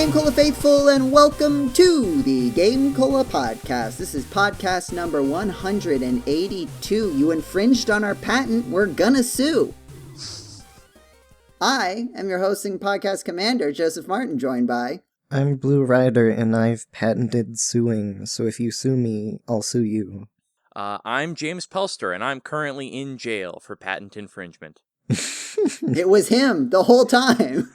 GameCola faithful, and welcome to the GameCola Podcast. This is podcast number 182. You infringed on our patent, we're gonna sue. I am your hosting podcast commander, Joseph Martin, joined by... I'm Blu Ryder, and I've patented suing, so if you sue me, I'll sue you. I'm James Pelster, and I'm currently in jail for patent infringement. It was him the whole time.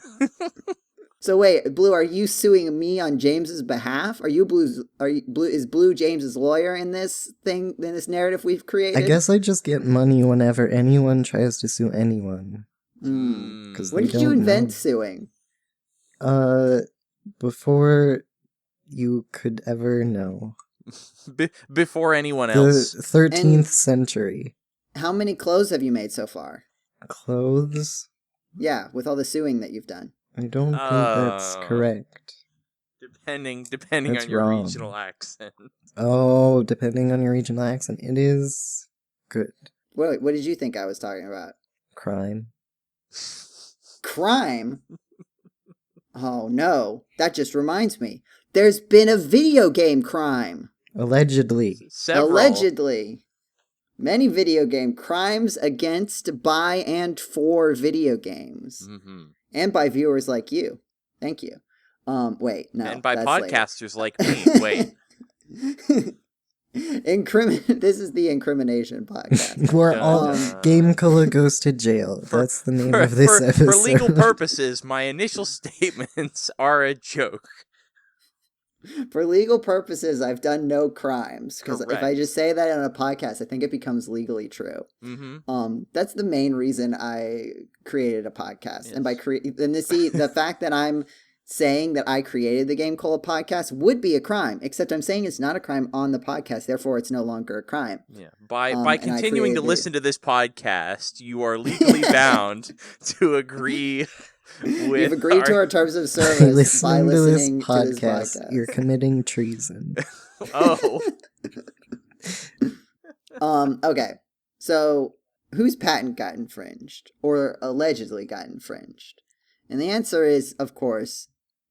So wait, Blue, are you suing me on James's behalf? Is Blue James's lawyer in this thing, in this narrative we've created? I guess I just get money whenever anyone tries to sue anyone. When did you invent suing? Before you could ever know. Before anyone else. The 13th century. How many clothes have you made so far? Clothes? Yeah, with all the suing that you've done. I don't think that's correct. Depending That's on your wrong. regional accent. Oh, depending on your regional accent, it is good. Wait, what did you think I was talking about? Crime. Crime? Oh no, that just reminds me. There's been a video game crime. Allegedly. Several. Allegedly. Many video game crimes against, by, and for video games. Mm-hmm. And by viewers like you. Thank you. Wait, no. And by that's podcasters like me. Wait. This is the incrimination podcast. We're all... GameCola goes to jail. That's the name of this episode. For legal purposes, my initial statements are a joke. For legal purposes, I've done no crimes. Because if Correct. I just say that on a podcast, I think it becomes legally true. Mm-hmm. That's the main reason I created a podcast. Yes. And by the fact that I'm saying that I created the GameCola Podcast would be a crime. Except I'm saying it's not a crime on the podcast, therefore it's no longer a crime. Yeah. By continuing to listen to this podcast, you are legally bound to agree with You've agreed to our terms of service by listening to this podcast. You're committing treason. Oh. Okay. So, whose patent got infringed? Or allegedly got infringed? And the answer is, of course,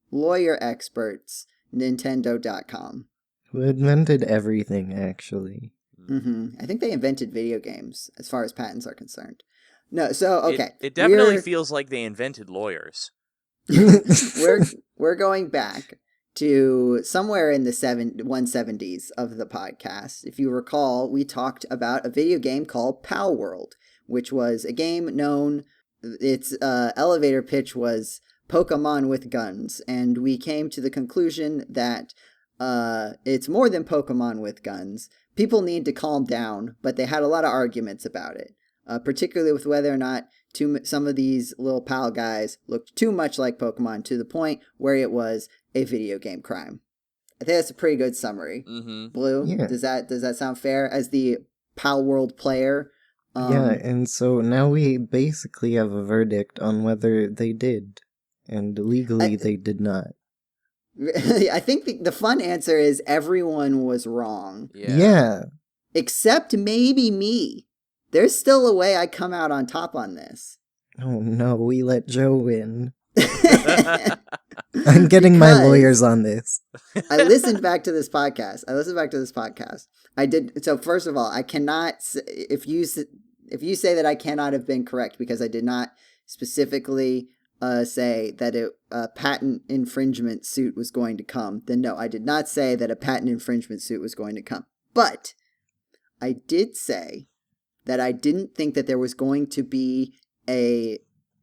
lawyer experts, Nintendo.com. Who invented everything, actually. Mm-hmm. I think they invented video games, as far as patents are concerned. No, so, okay. It definitely feels like they invented lawyers. We're going back to somewhere in the 170s of the podcast. If you recall, we talked about a video game called Palworld, which was a game known... Its elevator pitch was Pokemon with guns, and we came to the conclusion that it's more than Pokemon with guns. People need to calm down, but they had a lot of arguments about it, particularly with whether or not some of these little pal guys looked too much like Pokemon to the point where it was a video game crime. I think that's a pretty good summary. Mm-hmm. Blue, Yeah. does that sound fair as the Palworld player? Yeah, and so now we basically have a verdict on whether they did, and legally they did not. I think the fun answer is everyone was wrong. Yeah. Except maybe me. There's still a way I come out on top on this. Oh no, we let Joe win. I'm getting my lawyers on this. I listened back to this podcast. I did. So first of all, I cannot, if you say that I cannot have been correct because I did not specifically say that a patent infringement suit was going to come, then no, I did not say that a patent infringement suit was going to come. But I did say that I didn't think that there was going to be a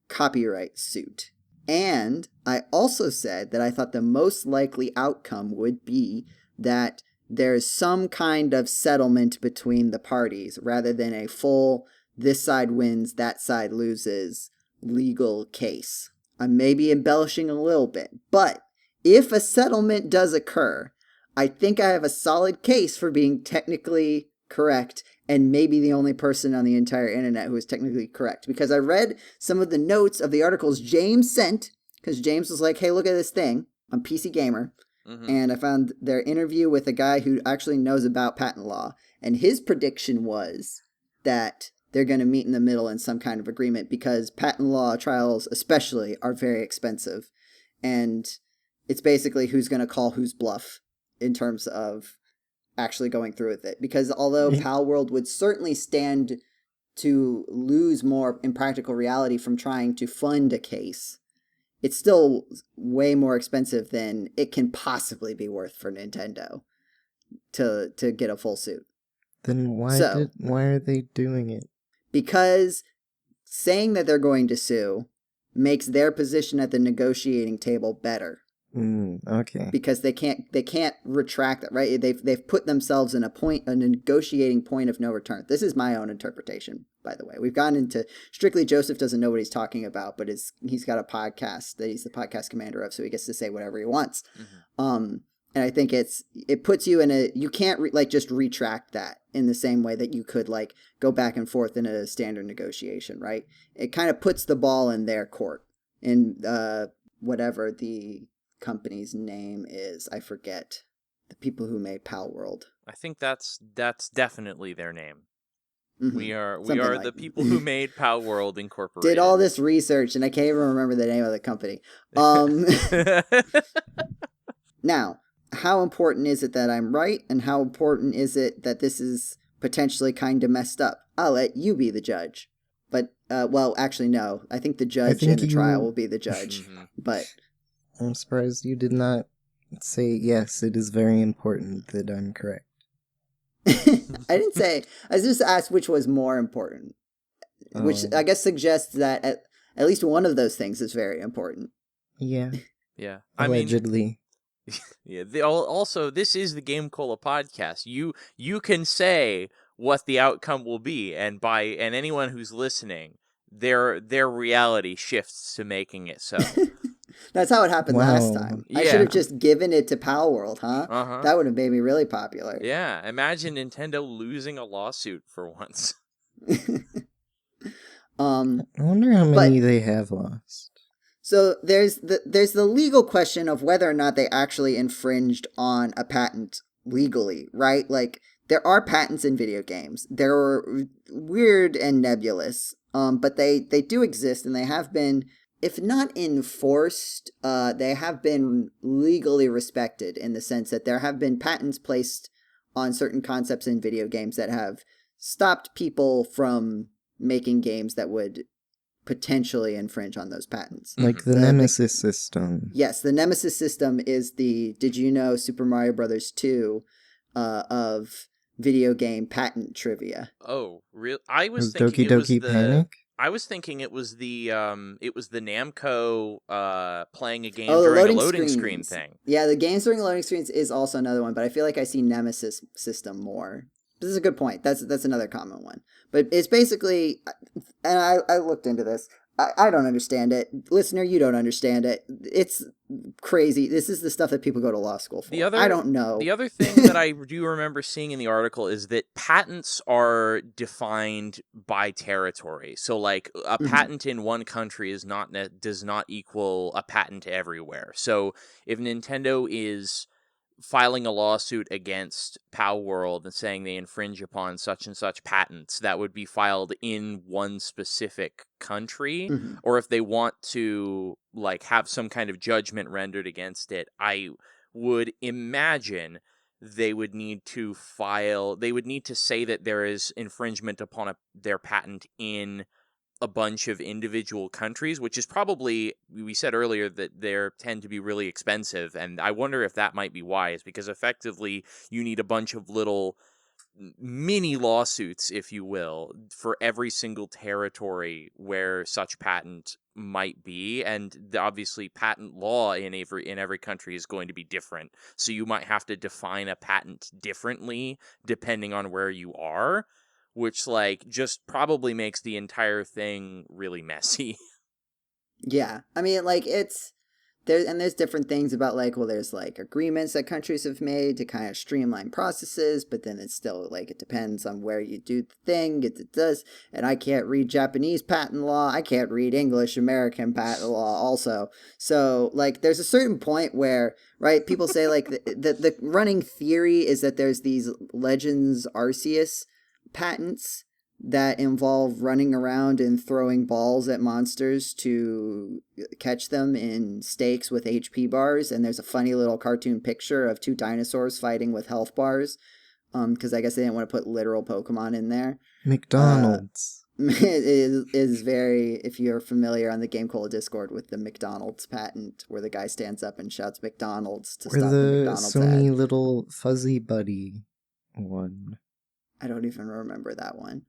copyright suit. And I also said that I thought the most likely outcome would be that there's some kind of settlement between the parties rather than a full this side wins, that side loses legal case. I may be embellishing a little bit, but if a settlement does occur, I think I have a solid case for being technically correct and maybe the only person on the entire internet who is technically correct. Because I read some of the notes of the articles James sent, because James was like, hey, look at this thing on PC Gamer. Mm-hmm. And I found their interview with a guy who actually knows about patent law. And his prediction was that they're going to meet in the middle in some kind of agreement because patent law trials especially are very expensive. And It's basically who's going to call whose bluff in terms of actually going through with it. Because although Palworld would certainly stand to lose more in practical reality from trying to fund a case, it's still way more expensive than it can possibly be worth for Nintendo to get a full suit. Then why are they doing it? Because saying that they're going to sue makes their position at the negotiating table better. Okay. Because they can't retract that, right? They've put themselves in a negotiating point of no return. This is my own interpretation, by the way. We've gotten into strictly Joseph doesn't know what he's talking about, but he's got a podcast that he's the podcast commander of, so he gets to say whatever he wants. Mm-hmm. And I think it puts you in you can't just retract that in the same way that you could like go back and forth in a standard negotiation, right? It kind of puts the ball in their court, in whatever the company's name is. I forget. The people who made Palworld. I think that's definitely their name. Mm-hmm. We are the people who made Palworld Incorporated. Did all this research and I can't even remember the name of the company. Now, how important is it that I'm right, and how important is it that this is potentially kind of messed up? I'll let you be the judge. But well, actually no. I think the judge in the trial will be the judge. Mm-hmm. But I'm surprised you did not say, yes, it is very important that I'm correct. I didn't say. I just asked which was more important. Which I guess suggests that at least one of those things is very important. Yeah. Yeah. Allegedly. Yeah. Also, this is the GameCola Podcast. You can say what the outcome will be, and anyone who's listening, their reality shifts to making it so. That's how it happened last time. Yeah. I should have just given it to Palworld, huh? Uh-huh. That would have made me really popular. Yeah, imagine Nintendo losing a lawsuit for once. I wonder how many they have lost. So there's the legal question of whether or not they actually infringed on a patent legally, right? Like, there are patents in video games. They're weird and nebulous, but they do exist, and they have been, if not enforced, they have been legally respected in the sense that there have been patents placed on certain concepts in video games that have stopped people from making games that would potentially infringe on those patents. Like the Nemesis system. Yes, the Nemesis system is the, did you know, Super Mario Brothers 2 of video game patent trivia. Oh, really? I was Doki thinking Doki Panic? I was thinking it was the Namco playing a game during a loading screen thing. Yeah, the games during loading screens is also another one, but I feel like I see Nemesis system more. This is a good point. That's another common one. But it's basically, and I looked into this. I don't understand it. Listener, you don't understand it. It's crazy. This is the stuff that people go to law school for. I don't know. The other thing that I do remember seeing in the article is that patents are defined by territory. So, like, a patent in one country does not equal a patent everywhere. So, if Nintendo is filing a lawsuit against Palworld and saying they infringe upon such and such patents, that would be filed in one specific country. Mm-hmm. Or if they want to like have some kind of judgment rendered against it, I would imagine they would need to say that there is infringement upon their patent in a bunch of individual countries, which is probably, we said earlier that they tend to be really expensive, and I wonder if that might be wise, because effectively you need a bunch of little mini lawsuits, if you will, for every single territory where such patent might be, and obviously patent law in every country is going to be different, so you might have to define a patent differently depending on where you are, which, like, just probably makes the entire thing really messy. Yeah. I mean, like, there's different things about, like, well, there's, like, agreements that countries have made to kind of streamline processes, but then it's still, like, it depends on where you do the thing, it does, and I can't read Japanese patent law, I can't read English American patent law also. So, like, there's a certain point where, right, people say, like, the running theory is that there's these Legends Arceus patents that involve running around and throwing balls at monsters to catch them in stakes with HP bars. And there's a funny little cartoon picture of two dinosaurs fighting with health bars. Because I guess they didn't want to put literal Pokemon in there. McDonald's. It is very, if you're familiar on the GameCola Discord with the McDonald's patent, where the guy stands up and shouts McDonald's to stop the McDonald's Sony ad. little fuzzy buddy one. I don't even remember that one.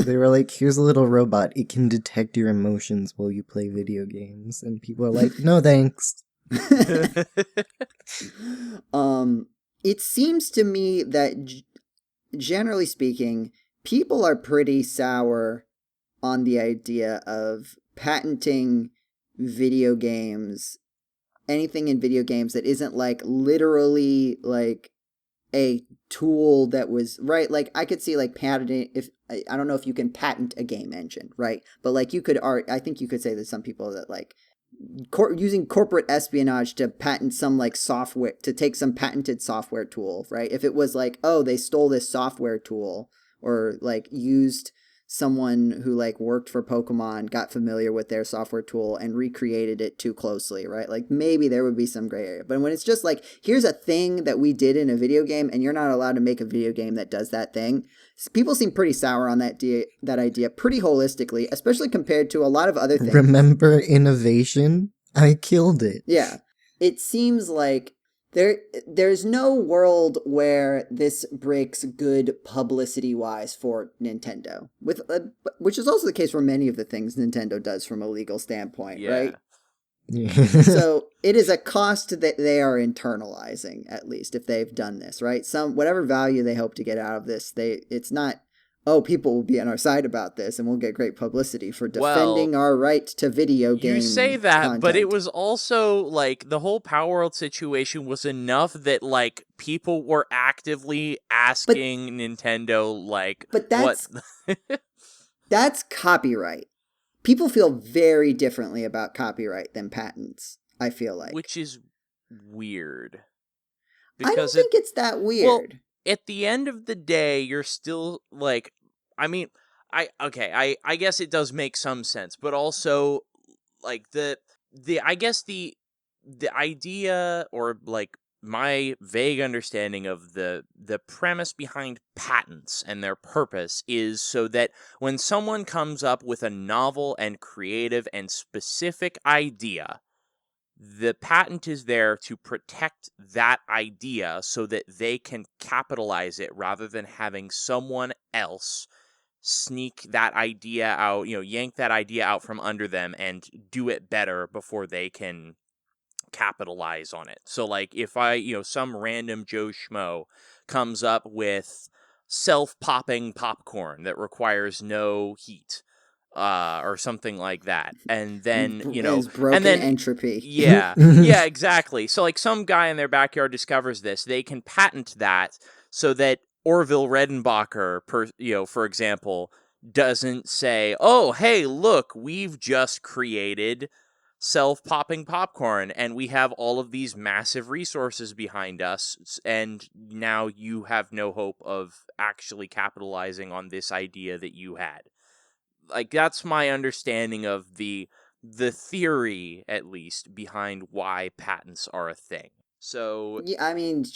They were like, here's a little robot. It can detect your emotions while you play video games. And people are like, no thanks. It seems to me that, generally speaking, people are pretty sour on the idea of patenting video games, anything in video games that isn't like literally like a tool that was right. Like I could see like patenting, if I don't know if you can patent a game engine, right? But like you could I think you could say that some people that like using corporate espionage to patent some like software, to take some patented software tool, right? If it was like, oh, they stole this software tool, or like used someone who like worked for Pokemon, got familiar with their software tool and recreated it too closely, right? Like maybe there would be some gray area. But when it's just like, here's a thing that we did in a video game and you're not allowed to make a video game that does that thing, people seem pretty sour on that idea pretty holistically, especially compared to a lot of other things. Remember innovation? I killed it. Yeah. It seems like there's no world where this breaks good publicity-wise for Nintendo, with which is also the case for many of the things Nintendo does from a legal standpoint, right? Yeah. So it is a cost that they are internalizing, at least if they've done this, right? Whatever value they hope to get out of this, it's not, oh, people will be on our side about this and we'll get great publicity for defending our right to video game You say that, content. but it was also, like, the whole Palworld situation was enough that, like, people were actively asking Nintendo, like, but that's, what... That's copyright. People feel very differently about copyright than patents, I feel like. Which is weird. I don't think it's that weird. Well, at the end of the day, you're still, like, I mean, I guess it does make some sense, but also, like, the idea, or, like, my vague understanding of the premise behind patents and their purpose is so that when someone comes up with a novel and creative and specific idea, the patent is there to protect that idea so that they can capitalize it rather than having someone else sneak that idea out, yank that idea out from under them and do it better before they can capitalize on it. So, like, if some random Joe Schmo comes up with self-popping popcorn that requires no heat, or something like that, and then is broken and then entropy. Yeah, yeah, exactly. So, like, some guy in their backyard discovers this, they can patent that so that Orville Redenbacher, for example, doesn't say, "Oh, hey, look, we've just created self-popping popcorn, and we have all of these massive resources behind us, and now you have no hope of actually capitalizing on this idea that you had." Like, that's my understanding of the theory, at least, behind why patents are a thing. So, yeah, I mean,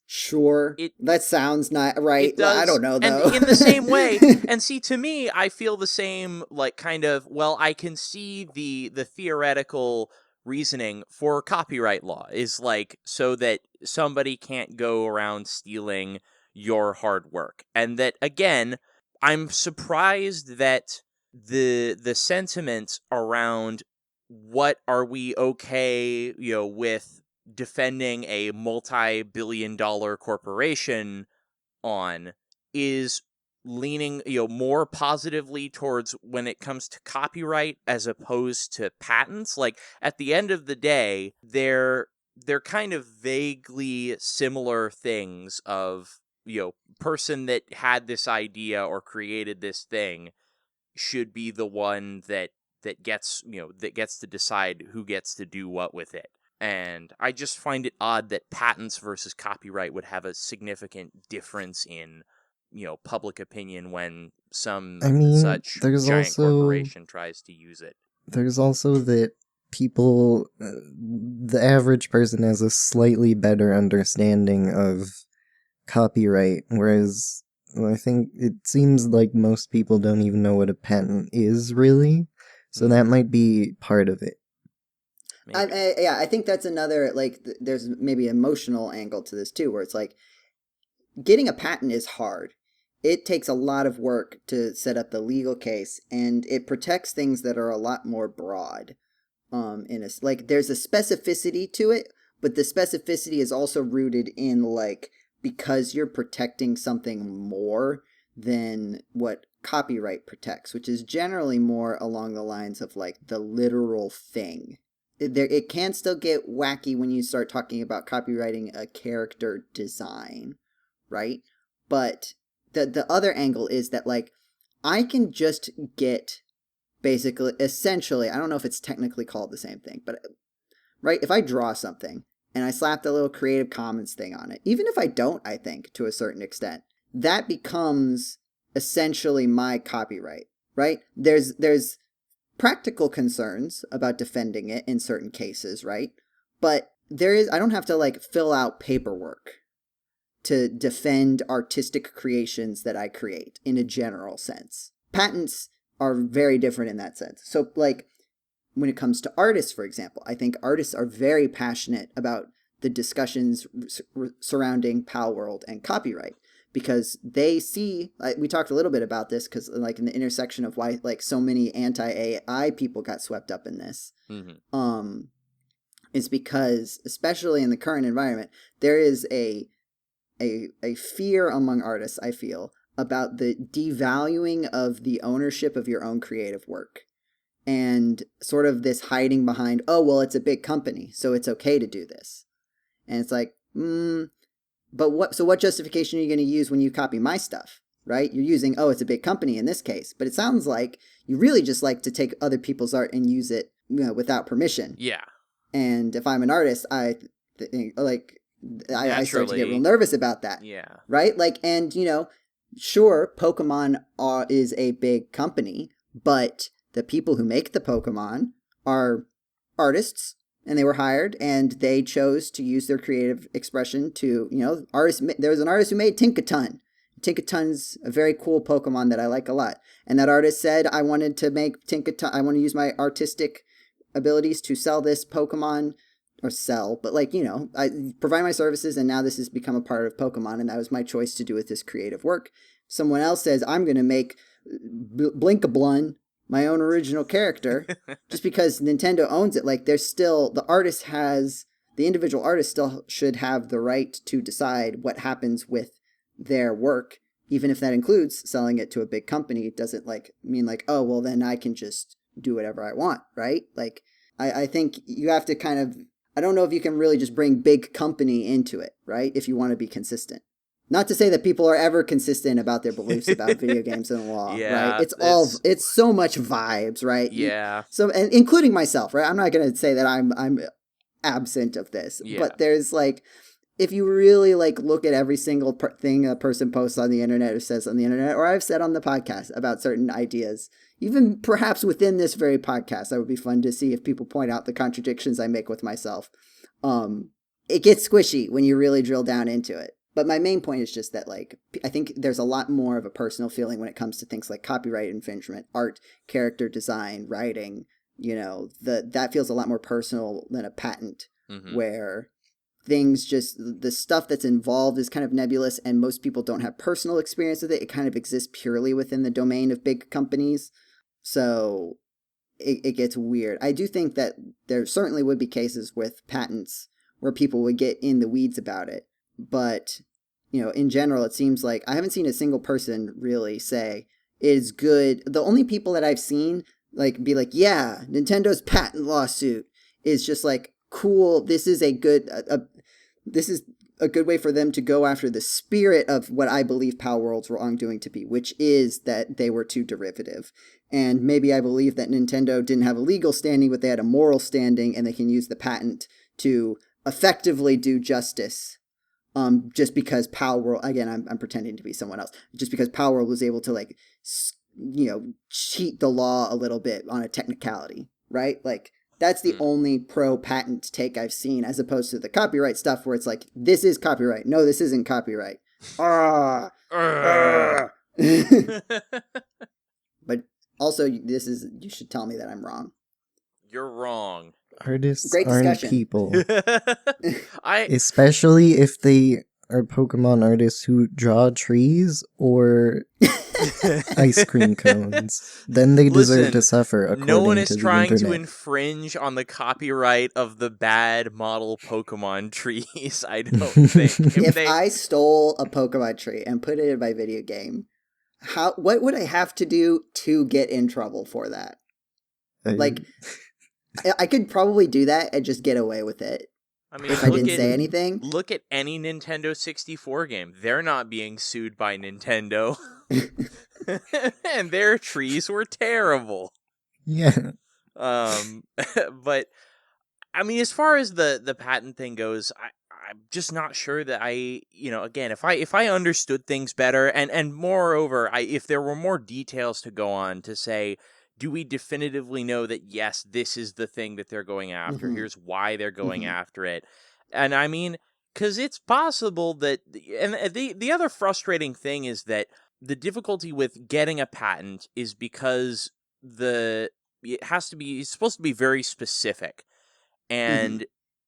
sure, that sounds not right. It does, I don't know, though. And in the same way, and see, to me, I feel the same, like, kind of, well, I can see the theoretical reasoning for copyright law is, like, so that somebody can't go around stealing your hard work. And that, again, I'm surprised that the sentiment around what are we okay, with defending a multi-billion-dollar corporation on is leaning, more positively towards when it comes to copyright as opposed to patents. Like, at the end of the day, they're kind of vaguely similar things of, person that had this idea or created this thing should be the one that gets, that gets to decide who gets to do what with it. And I just find it odd that patents versus copyright would have a significant difference in public opinion when some I mean, such giant corporation tries to use it. There's also that people, the average person has a slightly better understanding of copyright, whereas I think it seems like most people don't even know what a patent is, really. So that might be part of it. I think that's another, there's maybe an emotional angle to this too, where it's like, getting a patent is hard. It takes a lot of work to set up the legal case, and it protects things that are a lot more broad. There's a specificity to it, but the specificity is also rooted in, because you're protecting something more than what copyright protects, which is generally more along the lines of, the literal thing. It can still get wacky when you start talking about copyrighting a character design, right? But the other angle is that, I can just get essentially, I don't know if it's technically called the same thing, but, right, if I draw something and I slap the little Creative Commons thing on it, even if I don't, I think, to a certain extent, that becomes essentially my copyright, right? There's practical concerns about defending it in certain cases, right? But I don't have to, fill out paperwork to defend artistic creations that I create in a general sense. Patents are very different in that sense. So, when it comes to artists, for example, I think artists are very passionate about the discussions surrounding Palworld and copyright, because they see, we talked a little bit about this, because in the intersection of why so many anti-AI people got swept up in this, is because, especially in the current environment, there is a fear among artists, I feel, about the devaluing of the ownership of your own creative work. And sort of this hiding behind, oh, well, it's a big company, so it's okay to do this. And it's like, but what justification are you going to use when you copy my stuff, right? You're using, oh, it's a big company in this case. But it sounds like you really just like to take other people's art and use it, without permission. Yeah. And if I'm an artist, I start to get real nervous about that. Yeah. Right? And, sure, Pokemon is a big company, but the people who make the Pokemon are artists, and they were hired, and they chose to use their creative expression to, artists. There was an artist who made Tinkaton. Tinkaton's a very cool Pokemon that I like a lot. And that artist said, I wanted to make Tinkaton, I want to use my artistic abilities to sell this Pokemon, or sell, but I provide my services, and now this has become a part of Pokemon, and that was my choice to do with this creative work. Someone else says, I'm going to make Blinkablun, my own original character, just because Nintendo owns it. There's still, the individual artist still should have the right to decide what happens with their work, even if that includes selling it to a big company. It doesn't mean oh, well, then I can just do whatever I want, right? I think you have to kind of, I don't know if you can really just bring big company into it, right? If you want to be consistent. Not to say that people are ever consistent about their beliefs about video games and law, right? It's so much vibes, right? Yeah. And including myself, right? I'm not going to say that I'm absent of this, but there's if you really look at every single thing a person posts on the internet or says on the internet, or I've said on the podcast about certain ideas, even perhaps within this very podcast, that would be fun to see if people point out the contradictions I make with myself. It gets squishy when you really drill down into it. But my main point is just that, I think there's a lot more of a personal feeling when it comes to things like copyright infringement, art, character design, writing. That feels a lot more personal than a patent, where things the stuff that's involved is kind of nebulous, and most people don't have personal experience with it. It kind of exists purely within the domain of big companies. So it gets weird. I do think that there certainly would be cases with patents where people would get in the weeds about it. But, in general, it seems like I haven't seen a single person really say it is good. The only people that I've seen be yeah, Nintendo's patent lawsuit is just cool. This is a good way for them to go after the spirit of what I believe Palworld's wrongdoing to be, which is that they were too derivative. And maybe I believe that Nintendo didn't have a legal standing, but they had a moral standing, and they can use the patent to effectively do justice just because Palworld, again, I'm pretending to be someone else, just because Palworld was able to like, cheat the law a little bit on a technicality, right? Like that's the only pro patent take I've seen, as opposed to the copyright stuff where it's like, this is copyright. No, this isn't copyright. But also, you should tell me that I'm wrong. You're wrong. Artists Great aren't discussion. people. Especially if they are Pokemon artists who draw trees or ice cream cones. Then they deserve to suffer, according to the internet. No one is trying to infringe on the copyright of the bad model Pokemon trees, I don't think. If I stole a Pokemon tree and put it in my video game, what would I have to do to get in trouble for that? Like, I could probably do that and just get away with it. I mean, if I didn't say anything. Look at any Nintendo 64 game. They're not being sued by Nintendo. And their trees were terrible. Yeah. But, I mean, as far as the patent thing goes, I'm just not sure that again, if I understood things better, and moreover, if there were more details to go on to say, do we definitively know that, yes, this is the thing that they're going after? Here's why they're going after it. And I mean, because it's possible that, and the other frustrating thing is that the difficulty with getting a patent is because it's supposed to be very specific. And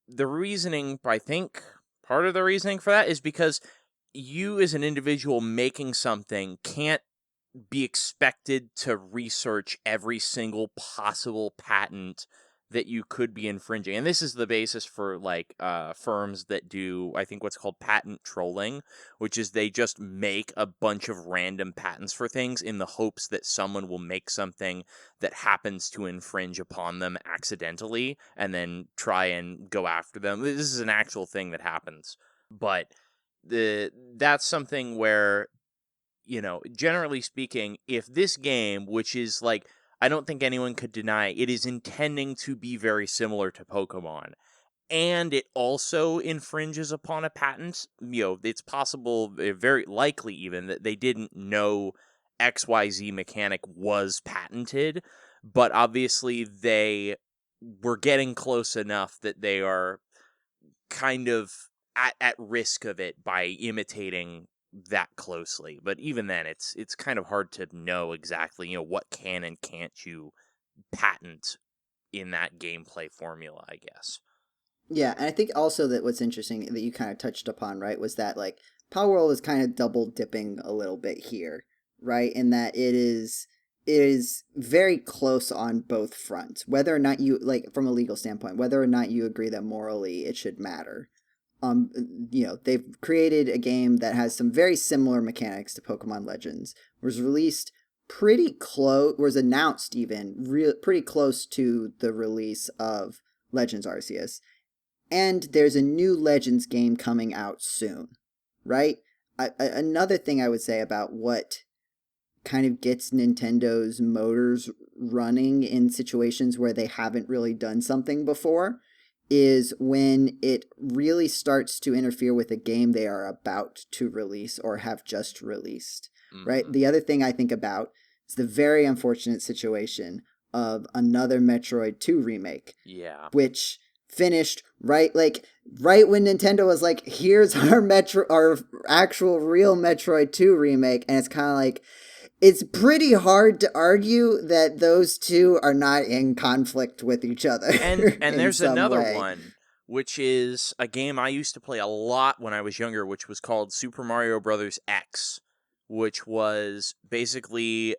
the reasoning, I think, part of the reasoning for that is because you as an individual making something can't be expected to research every single possible patent that you could be infringing. And this is the basis for like firms that do, I think, what's called patent trolling, which is they just make a bunch of random patents for things in the hopes that someone will make something that happens to infringe upon them accidentally and then try and go after them. This is an actual thing that happens. But that's something where, generally speaking, if this game, which is like, I don't think anyone could deny, it is intending to be very similar to Pokemon, and it also infringes upon a patent, it's possible, very likely even, that they didn't know XYZ mechanic was patented, but obviously they were getting close enough that they are kind of at risk of it by imitating that closely. But even then, it's kind of hard to know exactly, what can and can't you patent in that gameplay formula, I guess. Yeah, and I think also that what's interesting that you kind of touched upon, right, was that like Palworld is kind of double dipping a little bit here, right, in that it is very close on both fronts, whether or not you, like, from a legal standpoint, whether or not you agree that morally it should matter. They've created a game that has some very similar mechanics to Pokemon Legends. Was released pretty close, was announced even pretty close to the release of Legends Arceus. And there's a new Legends game coming out soon, right? Another thing I would say about what kind of gets Nintendo's motors running in situations where they haven't really done something before is when it really starts to interfere with a game they are about to release or have just released, right? The other thing I think about is the very unfortunate situation of another Metroid 2 remake. Yeah. Which finished right when Nintendo was like, here's our actual real Metroid 2 remake, and it's kind of like, it's pretty hard to argue that those two are not in conflict with each other. And there's another one, which is a game I used to play a lot when I was younger, which was called Super Mario Bros. X, which was basically,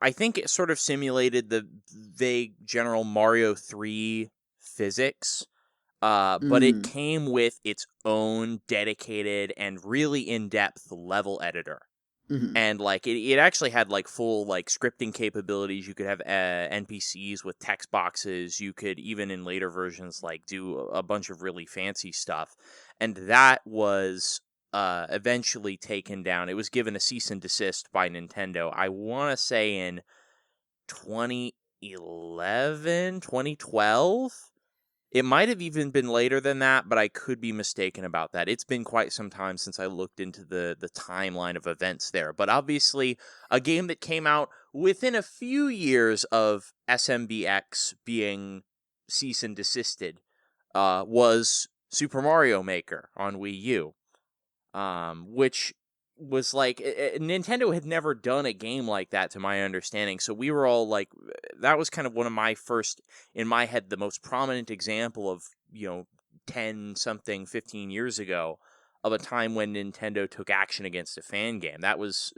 I think it sort of simulated the vague general Mario 3 physics, but it came with its own dedicated and really in-depth level editor. And like it actually had like full like scripting capabilities. You could have NPCs with text boxes. You could even in later versions like do a bunch of really fancy stuff. And that was eventually taken down. It was given a cease and desist by Nintendo. I want to say in 2011, 2012. It might have even been later than that, but I could be mistaken about that. It's been quite some time since I looked into the timeline of events there. But obviously, a game that came out within a few years of SMBX being cease and desisted was Super Mario Maker on Wii U, which was like Nintendo had never done a game like that to my understanding, so we were all like, that was kind of one of my first, in my head, the most prominent example of 10 something 15 years ago of a time when Nintendo took action against a fan game. That was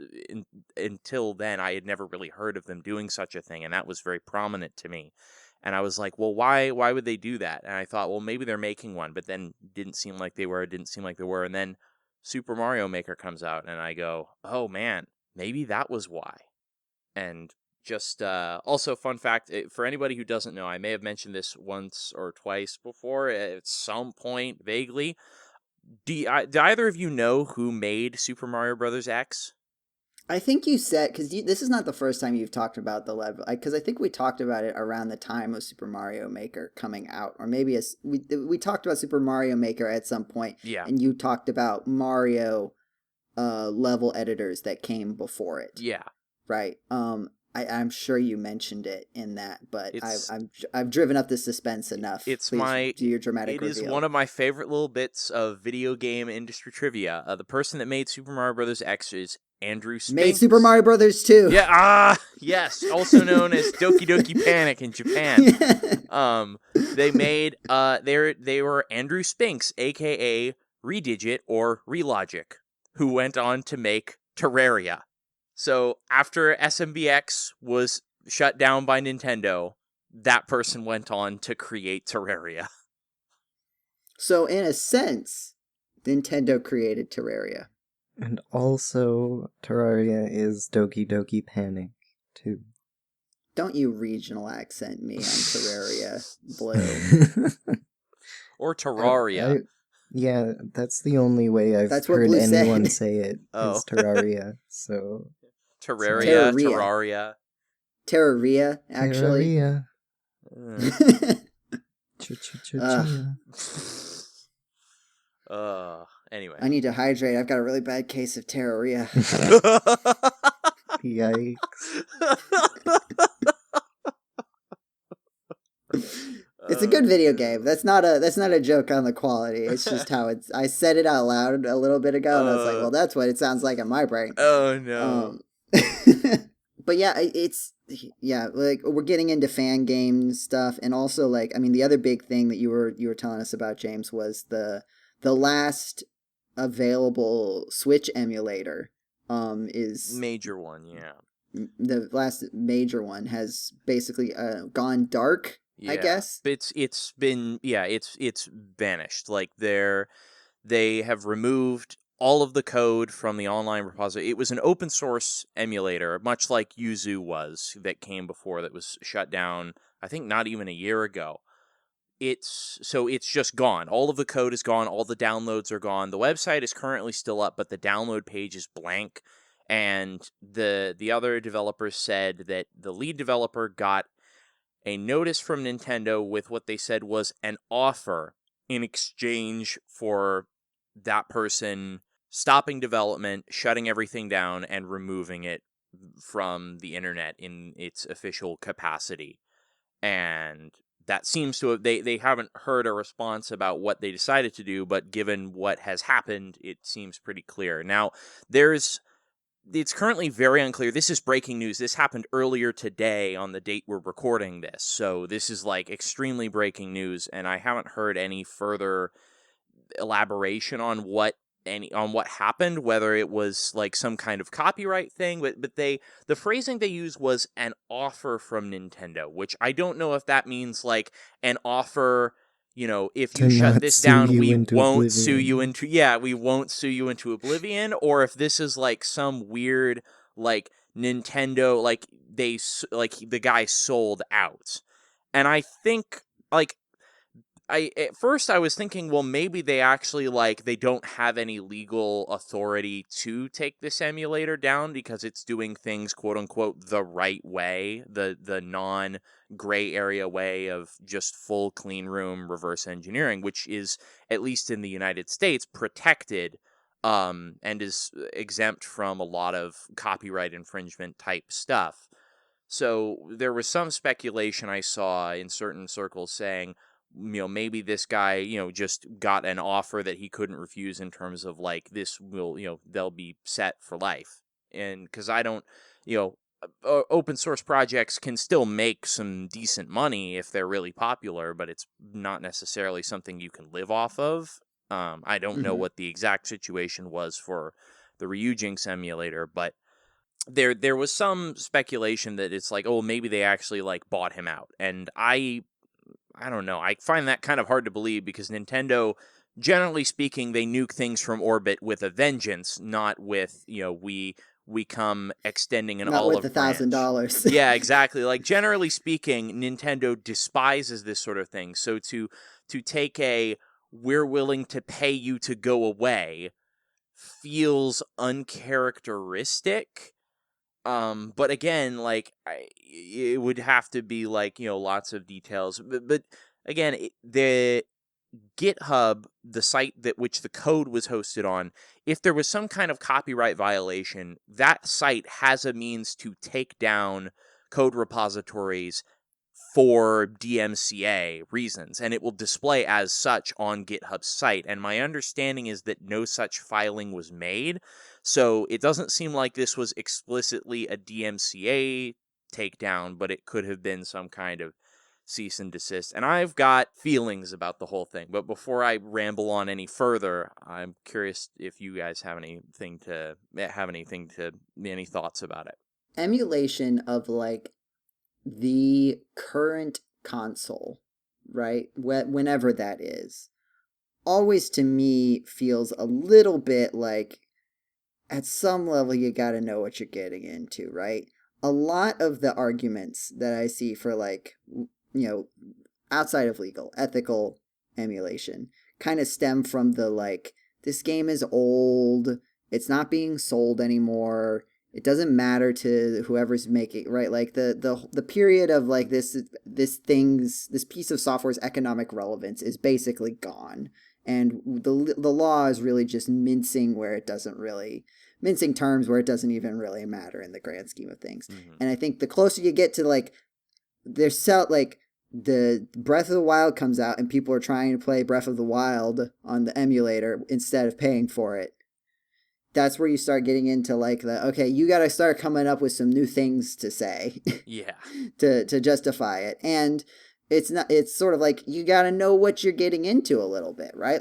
until then I had never really heard of them doing such a thing, and that was very prominent to me. And I was like, well, why would they do that? And I thought, well, maybe they're making one, but then didn't seem like they were, and then Super Mario Maker comes out, and I go, oh man, maybe that was why. And just also, fun fact, for anybody who doesn't know, I may have mentioned this once or twice before at some point, vaguely. Do either of you know who made Super Mario Bros. X? I think you said, because this is not the first time you've talked about the level, because I think we talked about it around the time of Super Mario Maker coming out, or maybe we talked about Super Mario Maker at some point, yeah, and you talked about Mario level editors that came before it. Yeah. Right. I'm sure you mentioned it in that, but I've driven up the suspense enough. It's Please do your dramatic reveal. It is one of my favorite little bits of video game industry trivia. The person that made Super Mario Bros. X is Andrew Spinks. Made Super Mario Brothers 2. Yeah, yes, also known as Doki Doki Panic in Japan. They made they were Andrew Spinks, aka Redigit or Relogic, who went on to make Terraria. So after SMBX was shut down by Nintendo, that person went on to create Terraria. So in a sense, Nintendo created Terraria. And also, Terraria is Doki Doki Panic, too. Don't you regional accent me on Terraria, Blue. Or Terraria. Yeah, that's the only way I've heard anyone say it, is Terraria, so... Terraria. Terraria, actually. Terraria. Anyway. I need to hydrate. I've got a really bad case of Terraria. Yikes. It's a good video game. That's not a joke on the quality. It's just how I said it out loud a little bit ago, and I was like, well, that's what it sounds like in my brain. Oh, no. But yeah, like we're getting into fan game stuff, and also like, I mean, the other big thing that you were telling us about, James, was the last available Switch emulator is major one, yeah. The last major one has basically gone dark. Yeah, I guess it's vanished. Like they have removed all of the code from the online repository. It was an open source emulator, much like Yuzu was, that came before, that was shut down, I think not even a year ago. It's just gone. All of the code is gone. All the downloads are gone. The website is currently still up, but the download page is blank. And the other developers said that the lead developer got a notice from Nintendo with what they said was an offer in exchange for that person stopping development, shutting everything down, and removing it from the internet in its official capacity. And that seems to have, they haven't heard a response about what they decided to do, but given what has happened, it seems pretty clear. Now, it's currently very unclear. This is breaking news. This happened earlier today on the date we're recording this. So this is like extremely breaking news, and I haven't heard any further elaboration on what happened, whether it was like some kind of copyright thing, but the phrasing they used was an offer from Nintendo, which I don't know if that means like an offer, if you shut this down, we won't sue you into oblivion, or if this is like some weird like Nintendo, like the guy sold out. And I think like at first I was thinking, well, maybe they actually they don't have any legal authority to take this emulator down because it's doing things quote unquote the right way, the non gray area way of just full clean room reverse engineering, which is, at least in the United States, protected and is exempt from a lot of copyright infringement type stuff. So there was some speculation I saw in certain circles saying, maybe this guy, just got an offer that he couldn't refuse in terms of this will, they'll be set for life. And because I don't, open source projects can still make some decent money if they're really popular, but it's not necessarily something you can live off of. I don't know what the exact situation was for the Ryujinx emulator, but there was some speculation that it's maybe they actually bought him out. And I don't know. I find that kind of hard to believe because Nintendo, generally speaking, they nuke things from orbit with a vengeance, not with, we come extending an olive branch. Not with $1,000. Yeah, exactly. Generally speaking, Nintendo despises this sort of thing. So to take we're willing to pay you to go away feels uncharacteristic. But again, it would have to be lots of details. But again, the GitHub, the site which the code was hosted on, if there was some kind of copyright violation, that site has a means to take down code repositories for DMCA reasons, and it will display as such on GitHub's site. And my understanding is that no such filing was made, so it doesn't seem like this was explicitly a DMCA takedown, but it could have been some kind of cease and desist. And I've got feelings about the whole thing, but before I ramble on any further, I'm curious if you guys have any thoughts about it. Emulation of the current console, right? Whenever that is, always to me feels a little bit at some level you got to know what you're getting into, right? A lot of the arguments that I see for outside of legal, ethical emulation kind of stem from the this game is old, it's not being sold anymore. It doesn't matter to whoever's making, right? The period of this piece of software's economic relevance is basically gone, and the law is really just mincing terms where it doesn't even really matter in the grand scheme of things. Mm-hmm. And I think the closer you get to the Breath of the Wild comes out and people are trying to play Breath of the Wild on the emulator instead of paying for it. That's where you start getting into okay, you got to start coming up with some new things to say. Yeah. to justify it. And it's sort of you got to know what you're getting into a little bit, right?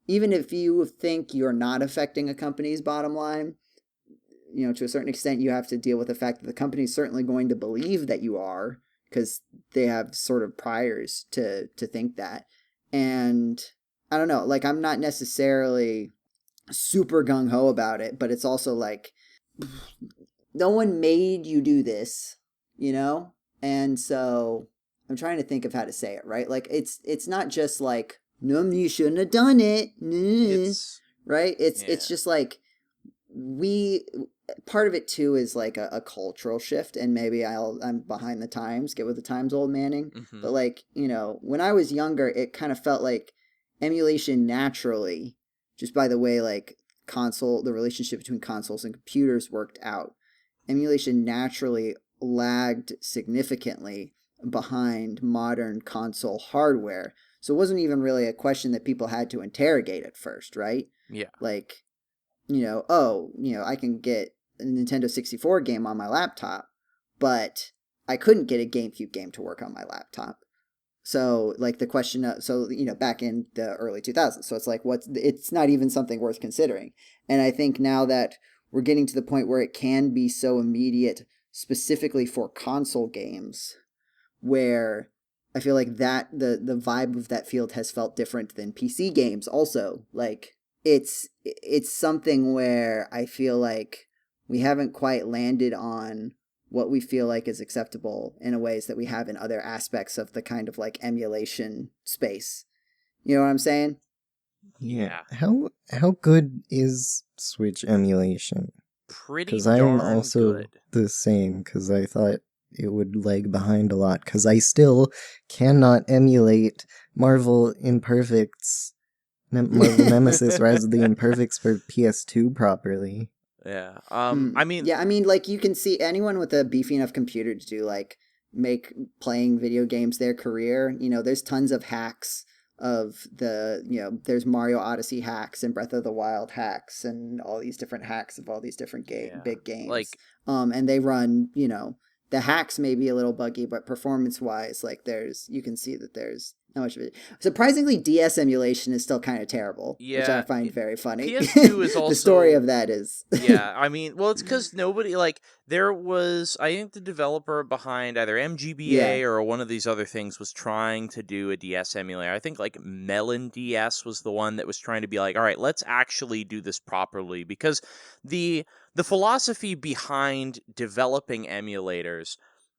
Even if you think you're not affecting a company's bottom line, to a certain extent, you have to deal with the fact that the company is certainly going to believe that you are, because they have sort of priors to think that. And I don't know, I'm not necessarily super gung-ho about it, but it's also no one made you do this, And so I'm trying to think of how to say it, right? It's not just no, you shouldn't have done it. Right? It's just part of it too is a cultural shift, and maybe I'm behind the times, get with the times, old Manning. Mm-hmm. But when I was younger, it kind of felt like emulation naturally, just by the way the relationship between consoles and computers worked out, emulation naturally lagged significantly behind modern console hardware. So it wasn't even really a question that people had to interrogate at first, right? Yeah. I can get a Nintendo 64 game on my laptop, but I couldn't get a GameCube game to work on my laptop. So the question back in the early 2000s. So it's not even something worth considering. And I think now that we're getting to the point where it can be so immediate, specifically for console games, where I feel that the vibe of that field has felt different than PC games also. It's something where I feel we haven't quite landed on what we feel like is acceptable in a ways that we have in other aspects of the kind of like emulation space. You know what I'm saying? Yeah. How good is Switch emulation? Pretty Because I'm darn also good. the same, because I thought it would lag behind a lot, because I still cannot emulate Marvel Imperfects, Marvel Nemesis Rise of the Imperfects for PS2 properly. Yeah. I mean, like you can see anyone with a beefy enough computer to do like make playing video games their career. You know, there's tons of hacks of there's Mario Odyssey hacks and Breath of the Wild hacks and all these different hacks of all these different big games. Like, and they run, the hacks may be a little buggy, but performance wise, like you can see that there's not much of it. Surprisingly, DS emulation is still kind of terrible, which I find very funny. PS2 is also... The story of that is... Yeah, I mean, well, it's because nobody, like, there was, I think the developer behind either MGBA or one of these other things was trying to do a DS emulator. I think, like, Melon DS was the one that was trying to be like, all right, let's actually do this properly, because the philosophy behind developing emulators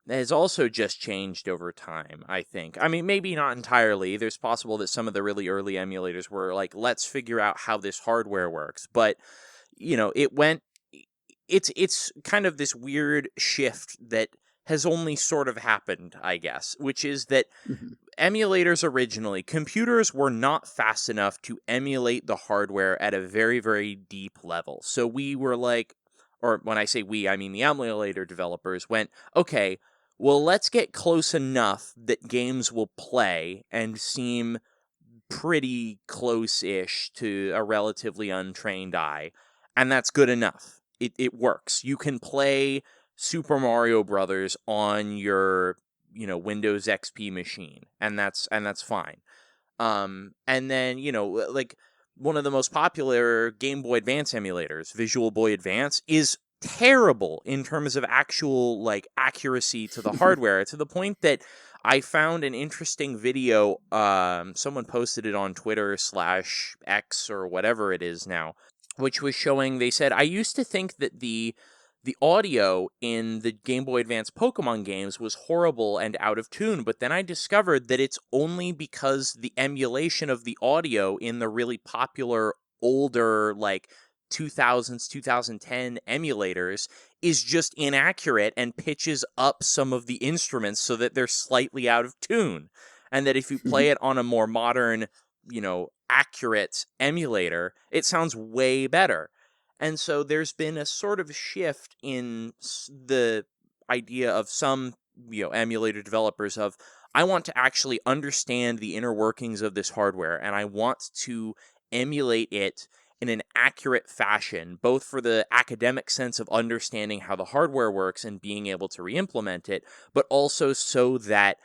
has also just changed over time, I think. I mean, maybe not entirely. There's possible that some of the really early emulators were like, let's figure out how this hardware works. But, it's kind of this weird shift that has only sort of happened, I guess, which is that emulators originally, computers were not fast enough to emulate the hardware at a very, very deep level. So we were like, or when I say we, I mean the emulator developers went, okay, well, let's get close enough that games will play and seem pretty close-ish to a relatively untrained eye, and that's good enough. It works. You can play Super Mario Brothers on your, Windows XP machine, and that's fine. And then, like, one of the most popular Game Boy Advance emulators, Visual Boy Advance, is terrible in terms of actual, like, accuracy to the hardware, to the point that I found an interesting video, someone posted it on Twitter/X or whatever it is now, which was showing, they said, I used to think that the audio in the Game Boy Advance Pokemon games was horrible and out of tune, but then I discovered that it's only because the emulation of the audio in the really popular older, like, 2000s, 2010 emulators is just inaccurate and pitches up some of the instruments so that they're slightly out of tune. And that if you play it on a more modern, accurate emulator, it sounds way better. And so there's been a sort of shift in the idea of some, emulator developers of, I want to actually understand the inner workings of this hardware, and I want to emulate it in an accurate fashion, both for the academic sense of understanding how the hardware works and being able to re-implement it, but also so that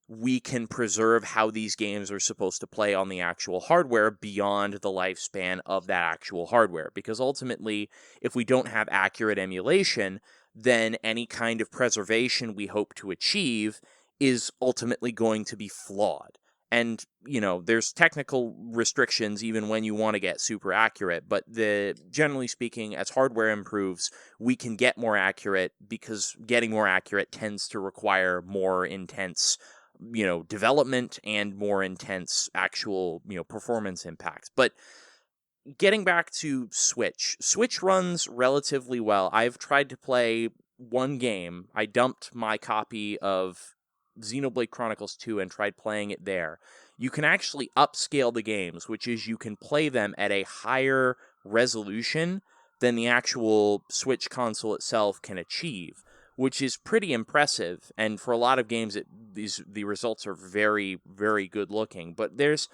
we can preserve how these games are supposed to play on the actual hardware beyond the lifespan of that actual hardware. Because ultimately, if we don't have accurate emulation, then any kind of preservation we hope to achieve is ultimately going to be flawed. And, there's technical restrictions even when you want to get super accurate, but generally speaking, as hardware improves, we can get more accurate, because getting more accurate tends to require more intense, development and more intense actual, performance impact. But getting back to Switch runs relatively well. I've tried to play one game. I dumped my copy of Xenoblade Chronicles 2 and tried playing it there. You can actually upscale the games, which is you can play them at a higher resolution than the actual Switch console itself can achieve, which is pretty impressive. And for a lot of games, the results are very, very good looking. But there's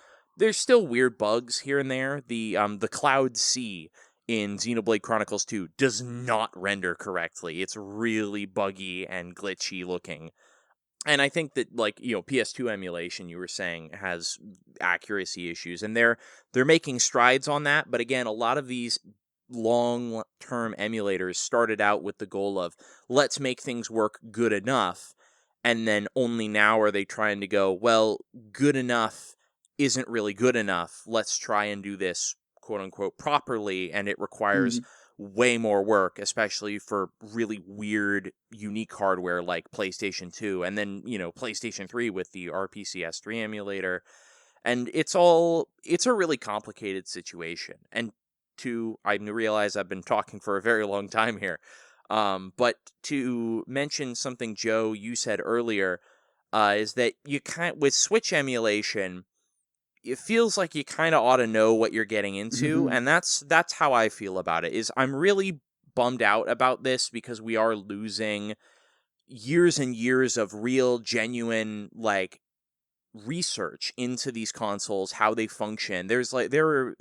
still weird bugs here and there. The Cloud Sea in Xenoblade Chronicles 2 does not render correctly. It's really buggy and glitchy looking. And I think that, like, PS2 emulation, you were saying, has accuracy issues, and they're making strides on that. But again, a lot of these long-term emulators started out with the goal of, let's make things work good enough, and then only now are they trying to go, well, good enough isn't really good enough. Let's try and do this, quote-unquote, properly, and it requires way more work, especially for really weird, unique hardware like PlayStation 2, and then, PlayStation 3 with the RPCS3 emulator. And it's a really complicated situation. And I realize I've been talking for a very long time here, but to mention something, Joe, you said earlier, is that with Switch emulation, it feels like you kind of ought to know what you're getting into, and that's how I feel about it. Is I'm really bummed out about this because we are losing years and years of real, genuine, like, research into these consoles, how they function. There are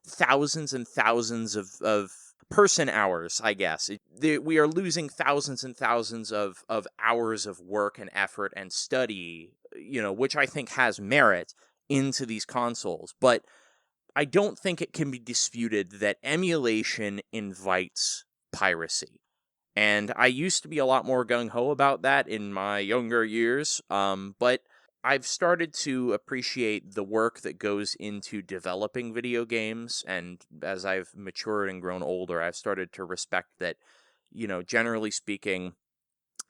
thousands and thousands of person hours, I guess. We are losing thousands and thousands of hours of work and effort and study, which I think has merit into these consoles. But I don't think it can be disputed that emulation invites piracy. And I used to be a lot more gung-ho about that in my younger years, but I've started to appreciate the work that goes into developing video games, and as I've matured and grown older, I've started to respect that, generally speaking,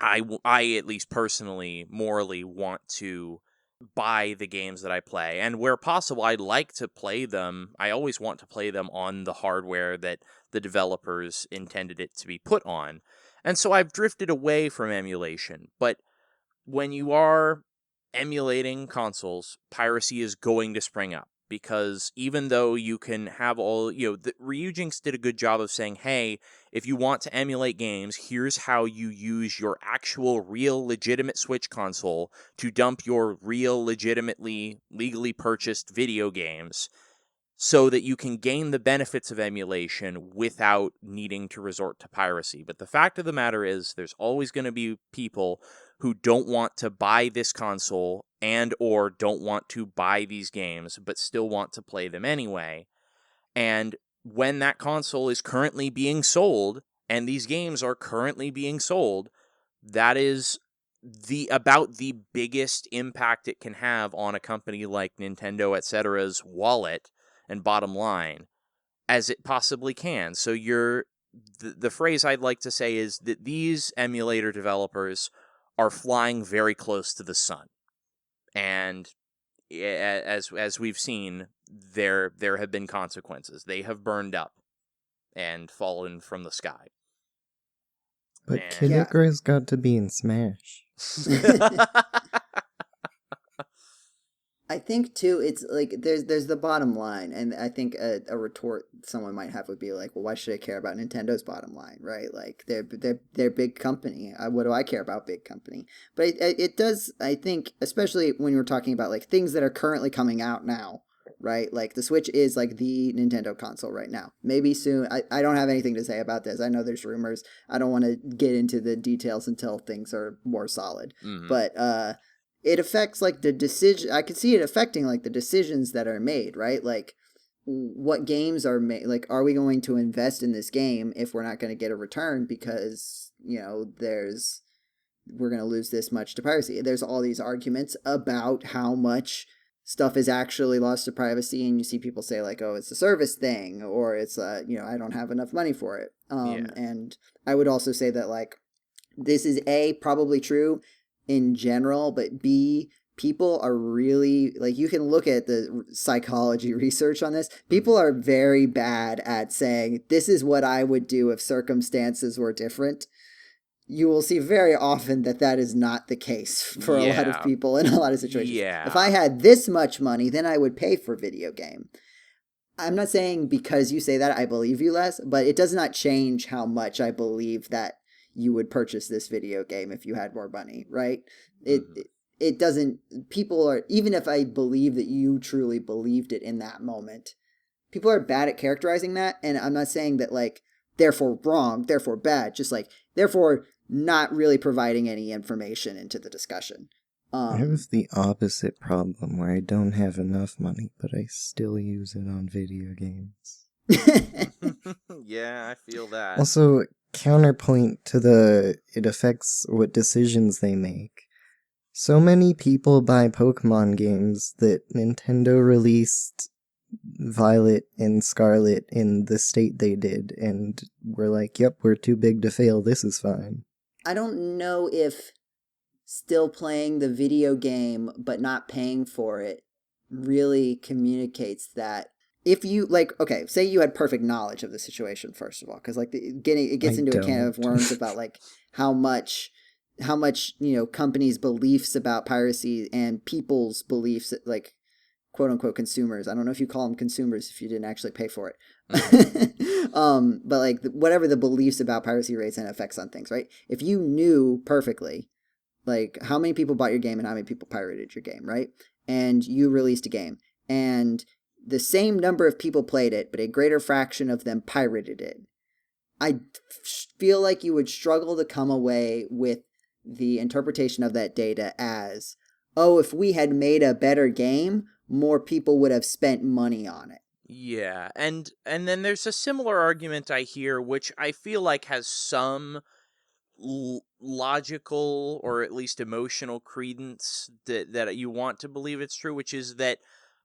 I at least personally, morally, want to buy the games that I play, and where possible, I'd like to play them. I always want to play them on the hardware that the developers intended it to be put on, and so I've drifted away from emulation. But when you are emulating consoles, piracy is going to spring up, because even though you can have all, Ryujinx did a good job of saying, hey, if you want to emulate games, here's how you use your actual real legitimate Switch console to dump your real legitimately legally purchased video games so that you can gain the benefits of emulation without needing to resort to piracy. But the fact of the matter is, there's always going to be people who don't want to buy this console and or don't want to buy these games, but still want to play them anyway. And when that console is currently being sold, and these games are currently being sold, that is about the biggest impact it can have on a company like Nintendo, etc.'s wallet and bottom line as it possibly can. So the phrase I'd like to say is that these emulator developers are flying very close to the sun. And as we've seen, there have been consequences. They have burned up and fallen from the sky. But Kid Icarus got to be in Smash. I think too, it's like there's the bottom line, and I think a retort someone might have would be like, well, why should I care about Nintendo's bottom line, right? Like they're big company. What do I care about big company? But it does, I think, especially when you're talking about like things that are currently coming out now, right? Like the Switch is like the Nintendo console right now. Maybe soon. I don't have anything to say about this. I know there's rumors. I don't want to get into the details until things are more solid. Mm-hmm. But it affects like the decision. I could see it affecting like the decisions that are made, right? Like what games are made. Like, are we going to invest in this game if we're not going to get a return because, we're going to lose this much to piracy? There's all these arguments about how much stuff is actually lost to privacy, and you see people say like, oh, it's a service thing, or it's I don't have enough money for it. And I would also say that like this is probably true in general, but B, people are really, like, you can look at the psychology research on this. People are very bad at saying, this is what I would do if circumstances were different. You will see very often that is not the case for a lot of people in a lot of situations. Yeah. If I had this much money, then I would pay for video game. I'm not saying because you say that I believe you less, but it does not change how much I believe that you would purchase this video game if you had more money, right? It doesn't, people are, even if I believe that you truly believed it in that moment, people are bad at characterizing that, and I'm not saying that, like, therefore wrong, therefore bad, just like, therefore not really providing any information into the discussion. I have the opposite problem where I don't have enough money, but I still use it on video games. Yeah, I feel that. Also, counterpoint to it affects what decisions they make. So many people buy Pokemon games that Nintendo released Violet and Scarlet in the state they did, and we're like, yep, we're too big to fail, this is fine. I don't know if still playing the video game but not paying for it really communicates that. If you, like, okay, say you had perfect knowledge of the situation, first of all, because, like, it gets into a can of worms about, like, how much, companies' beliefs about piracy and people's beliefs, like, quote-unquote consumers. I don't know if you call them consumers if you didn't actually pay for it. But, like, whatever the beliefs about piracy rates and effects on things, right? If you knew perfectly, like, how many people bought your game and how many people pirated your game, right? And you released a game, and the same number of people played it, but a greater fraction of them pirated it, I feel like you would struggle to come away with the interpretation of that data as, oh, if we had made a better game, more people would have spent money on it. Yeah, and then there's a similar argument I hear, which I feel like has some logical or at least emotional credence that you want to believe it's true, which is that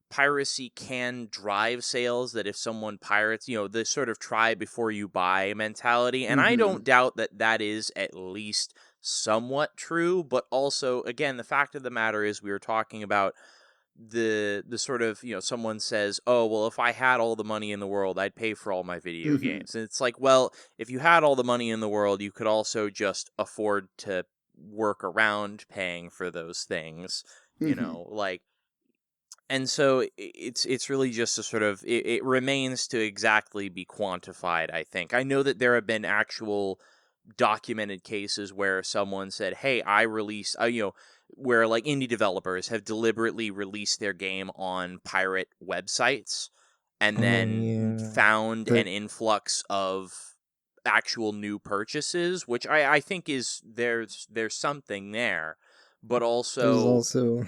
piracy can drive sales, that if someone pirates, the sort of try before you buy mentality. And I don't doubt that is at least somewhat true, but also, again, the fact of the matter is we were talking about the sort of, someone says, oh, well, if I had all the money in the world, I'd pay for all my video games. And it's like, well, if you had all the money in the world, you could also just afford to work around paying for those things, like. And so it's really just a sort of, it remains to exactly be quantified, I think. I know that there have been actual documented cases where someone said, hey, I release, where like indie developers have deliberately released their game on pirate websites and then found an influx of actual new purchases, which I think is there's something there. But also,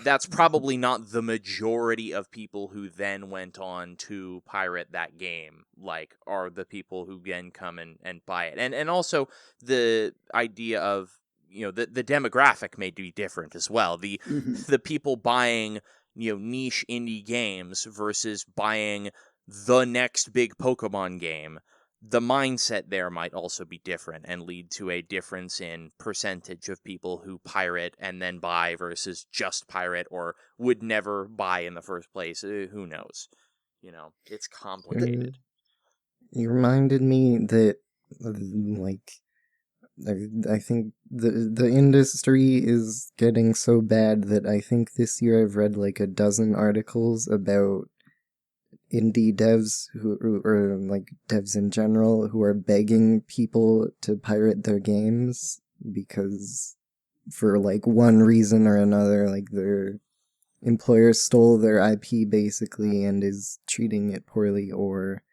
that's probably not the majority of people who then went on to pirate that game, like, are the people who then come and buy it. And also, the idea of, the demographic may be different as well. The people buying, niche indie games versus buying the next big Pokemon game, the mindset there might also be different and lead to a difference in percentage of people who pirate and then buy versus just pirate or would never buy in the first place. Who knows? It's complicated. You reminded me that, like, I think the industry is getting so bad that I think this year I've read like a dozen articles about indie devs or like devs in general who are begging people to pirate their games because for like one reason or another, like their employer stole their IP basically and is treating it poorly, or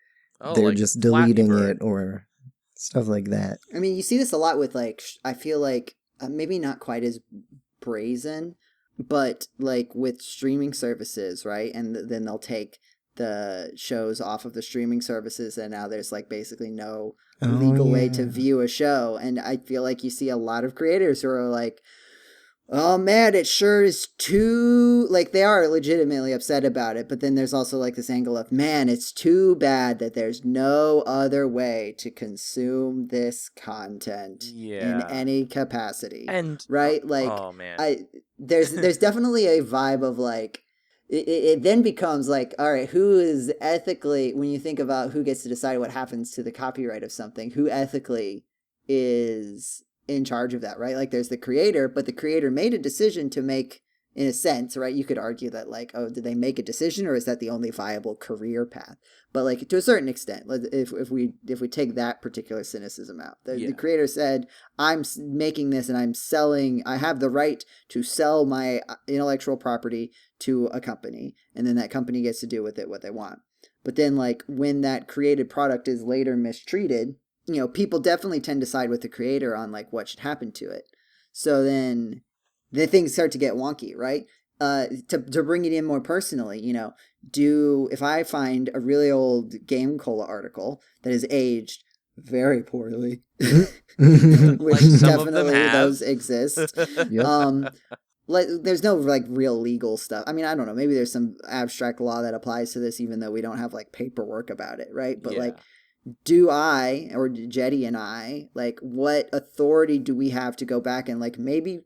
they're like just deleting it or stuff like that. I mean, you see this a lot with, like, I feel like maybe not quite as brazen, but like with streaming services, right? And then they'll take the shows off of the streaming services, and now there's like basically no legal way to view a show. And I feel like you see a lot of creators who are like, oh man, it sure is too, like, they are legitimately upset about it, but then there's also like this angle of, man, it's too bad that there's no other way to consume this content in any capacity. And right, like, oh man, there's definitely a vibe of like, it then becomes like, all right, who is ethically, when you think about who gets to decide what happens to the copyright of something, who ethically is in charge of that, right? Like, there's the creator, but the creator made a decision to make, in a sense, right? You could argue that, like, oh, did they make a decision, or is that the only viable career path? But like, to a certain extent, if we take that particular cynicism out, the creator said, I'm making this and I'm selling, I have the right to sell my intellectual property to a company, and then that company gets to do with it what they want. But then, like, when that created product is later mistreated, people definitely tend to side with the creator on like what should happen to it. So then the things start to get wonky, right? To bring it in more personally, if I find a really old GameCola article that is aged very poorly, which like some definitely of them have. those exist, like there's no like real legal stuff. I mean, I don't know. Maybe there's some abstract law that applies to this, even though we don't have like paperwork about it, right? But like, do I or Jetty and I like what authority do we have to go back and like maybe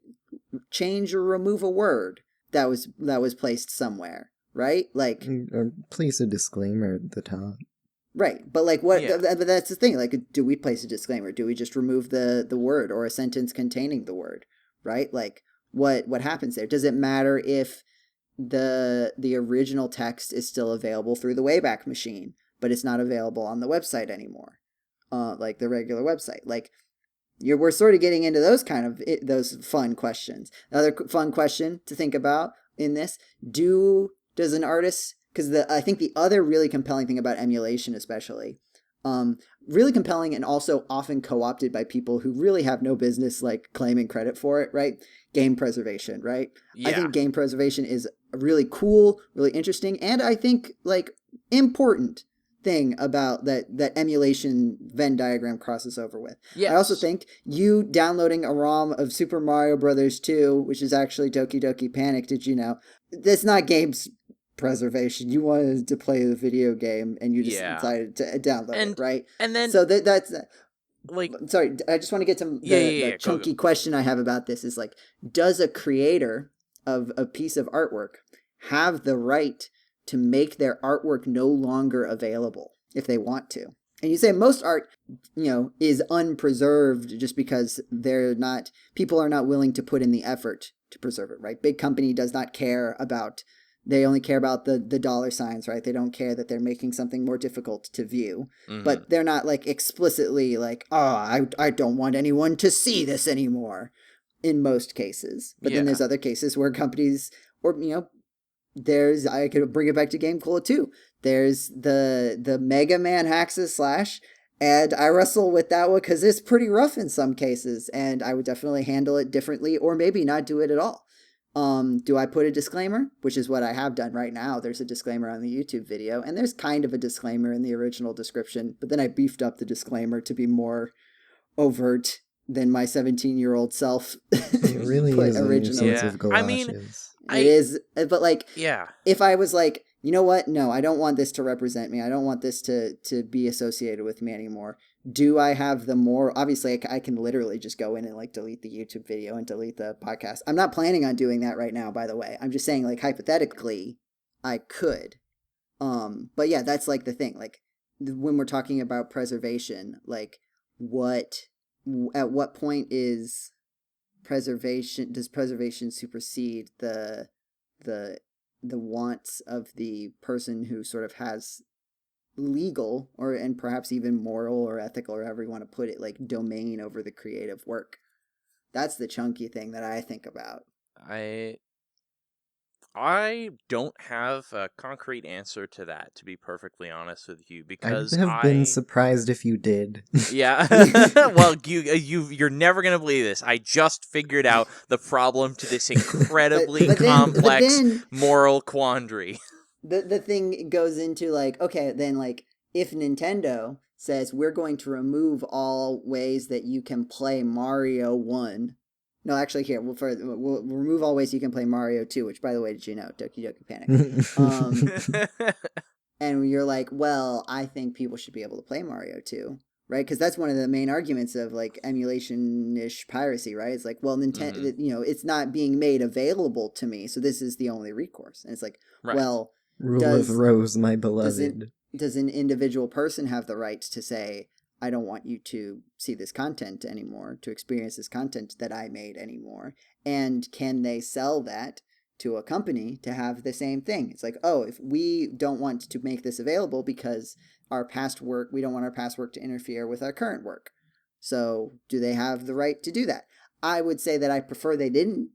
change or remove a word that was placed somewhere, right? Like, or place a disclaimer at the top. Right, but like what? Yeah. But that's the thing. Like, do we place a disclaimer? Do we just remove the word or a sentence containing the word? Right, like what happens there? Does it matter if the original text is still available through the Wayback Machine, but it's not available on the website anymore, like the regular website? Like, we're sort of getting into those kind of those fun questions. Another fun question to think about in this: does an artist? Because I think the other really compelling thing about emulation, especially, really compelling and also often co-opted by people who really have no business like claiming credit for it, right? Game preservation, right? Yeah. I think game preservation is a really cool, really interesting, and I think like important thing about that emulation Venn diagram crosses over with. Yes. I also think you downloading a ROM of Super Mario Brothers 2, which is actually Doki Doki Panic, did you know? That's not games preservation. You wanted to play the video game and you just decided to download it, right? And then so that's like, sorry, I just want to get to the chunky question I have about this is like, does a creator of a piece of artwork have the right to make their artwork no longer available if they want to? And you say most art, is unpreserved just because people are not willing to put in the effort to preserve it, right? Big company does not care about. They only care about the dollar signs, right? They don't care that they're making something more difficult to view. Mm-hmm. But they're not like explicitly like, I don't want anyone to see this anymore in most cases. But then there's other cases where companies or, I could bring it back to GameCola too. There's the Mega Man hacks and slash. And I wrestle with that one because it's pretty rough in some cases. And I would definitely handle it differently or maybe not do it at all. Do I put a disclaimer? Which is what I have done right now. There's a disclaimer on the YouTube video, and there's kind of a disclaimer in the original description, but then I beefed up the disclaimer to be more overt than my 17-year-old self. It really is original. Yeah. I mean, it is, but like, if I was like, you know what? No, I don't want this to represent me. I don't want this to be associated with me anymore. Do I have the more? Obviously, I can literally just go in and like delete the YouTube video and delete the podcast. I'm not planning on doing that right now, by the way. I'm just saying, like, hypothetically, I could. But yeah, that's like the thing. Like, when we're talking about preservation, like, at what point is preservation? Does preservation supersede the wants of the person who sort of has legal and perhaps even moral or ethical or however you want to put it, like domain over the creative work? That's the chunky thing that I think about. I don't have a concrete answer to that, to be perfectly honest with you, because I'd have been surprised if you did. Yeah. Well, you're never going to believe this. I just figured out the problem to this incredibly complex moral quandary. The thing goes into like, okay, then like if Nintendo says we're going to remove all ways that you can play Mario 1. No, actually, here, we'll remove all ways you can play Mario 2, which, by the way, did you know? Doki Doki Panic. And you're like, well, I think people should be able to play Mario 2, right? Because that's one of the main arguments of, like, emulation-ish piracy, right? It's like, well, Nintendo, it's not being made available to me, so this is the only recourse. And it's like, well... Rule of Rose, my beloved. Does an individual person have the right to say, I don't want you to see this content anymore, to experience this content that I made anymore? And can they sell that to a company to have the same thing? It's like, oh, if we don't want to make this available because our past work, we don't want our past work to interfere with our current work. So do they have the right to do that? I would say that I prefer they didn't.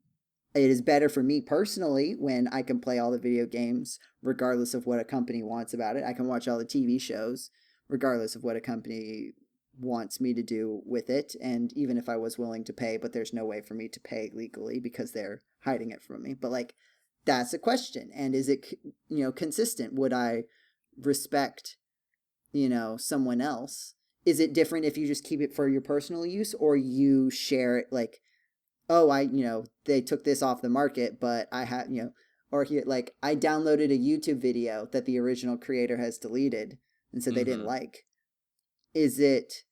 It is better for me personally when I can play all the video games regardless of what a company wants about it. I can watch all the TV shows regardless of what a company wants me to do with it. And even if I was willing to pay, but there's no way for me to pay legally because they're hiding it from me. But like, that's a question. And is it, consistent? Would I respect, someone else? Is it different if you just keep it for your personal use or you share it like, they took this off the market, but I have, or here, like, I downloaded a YouTube video that the original creator has deleted and said they didn't like. Is it,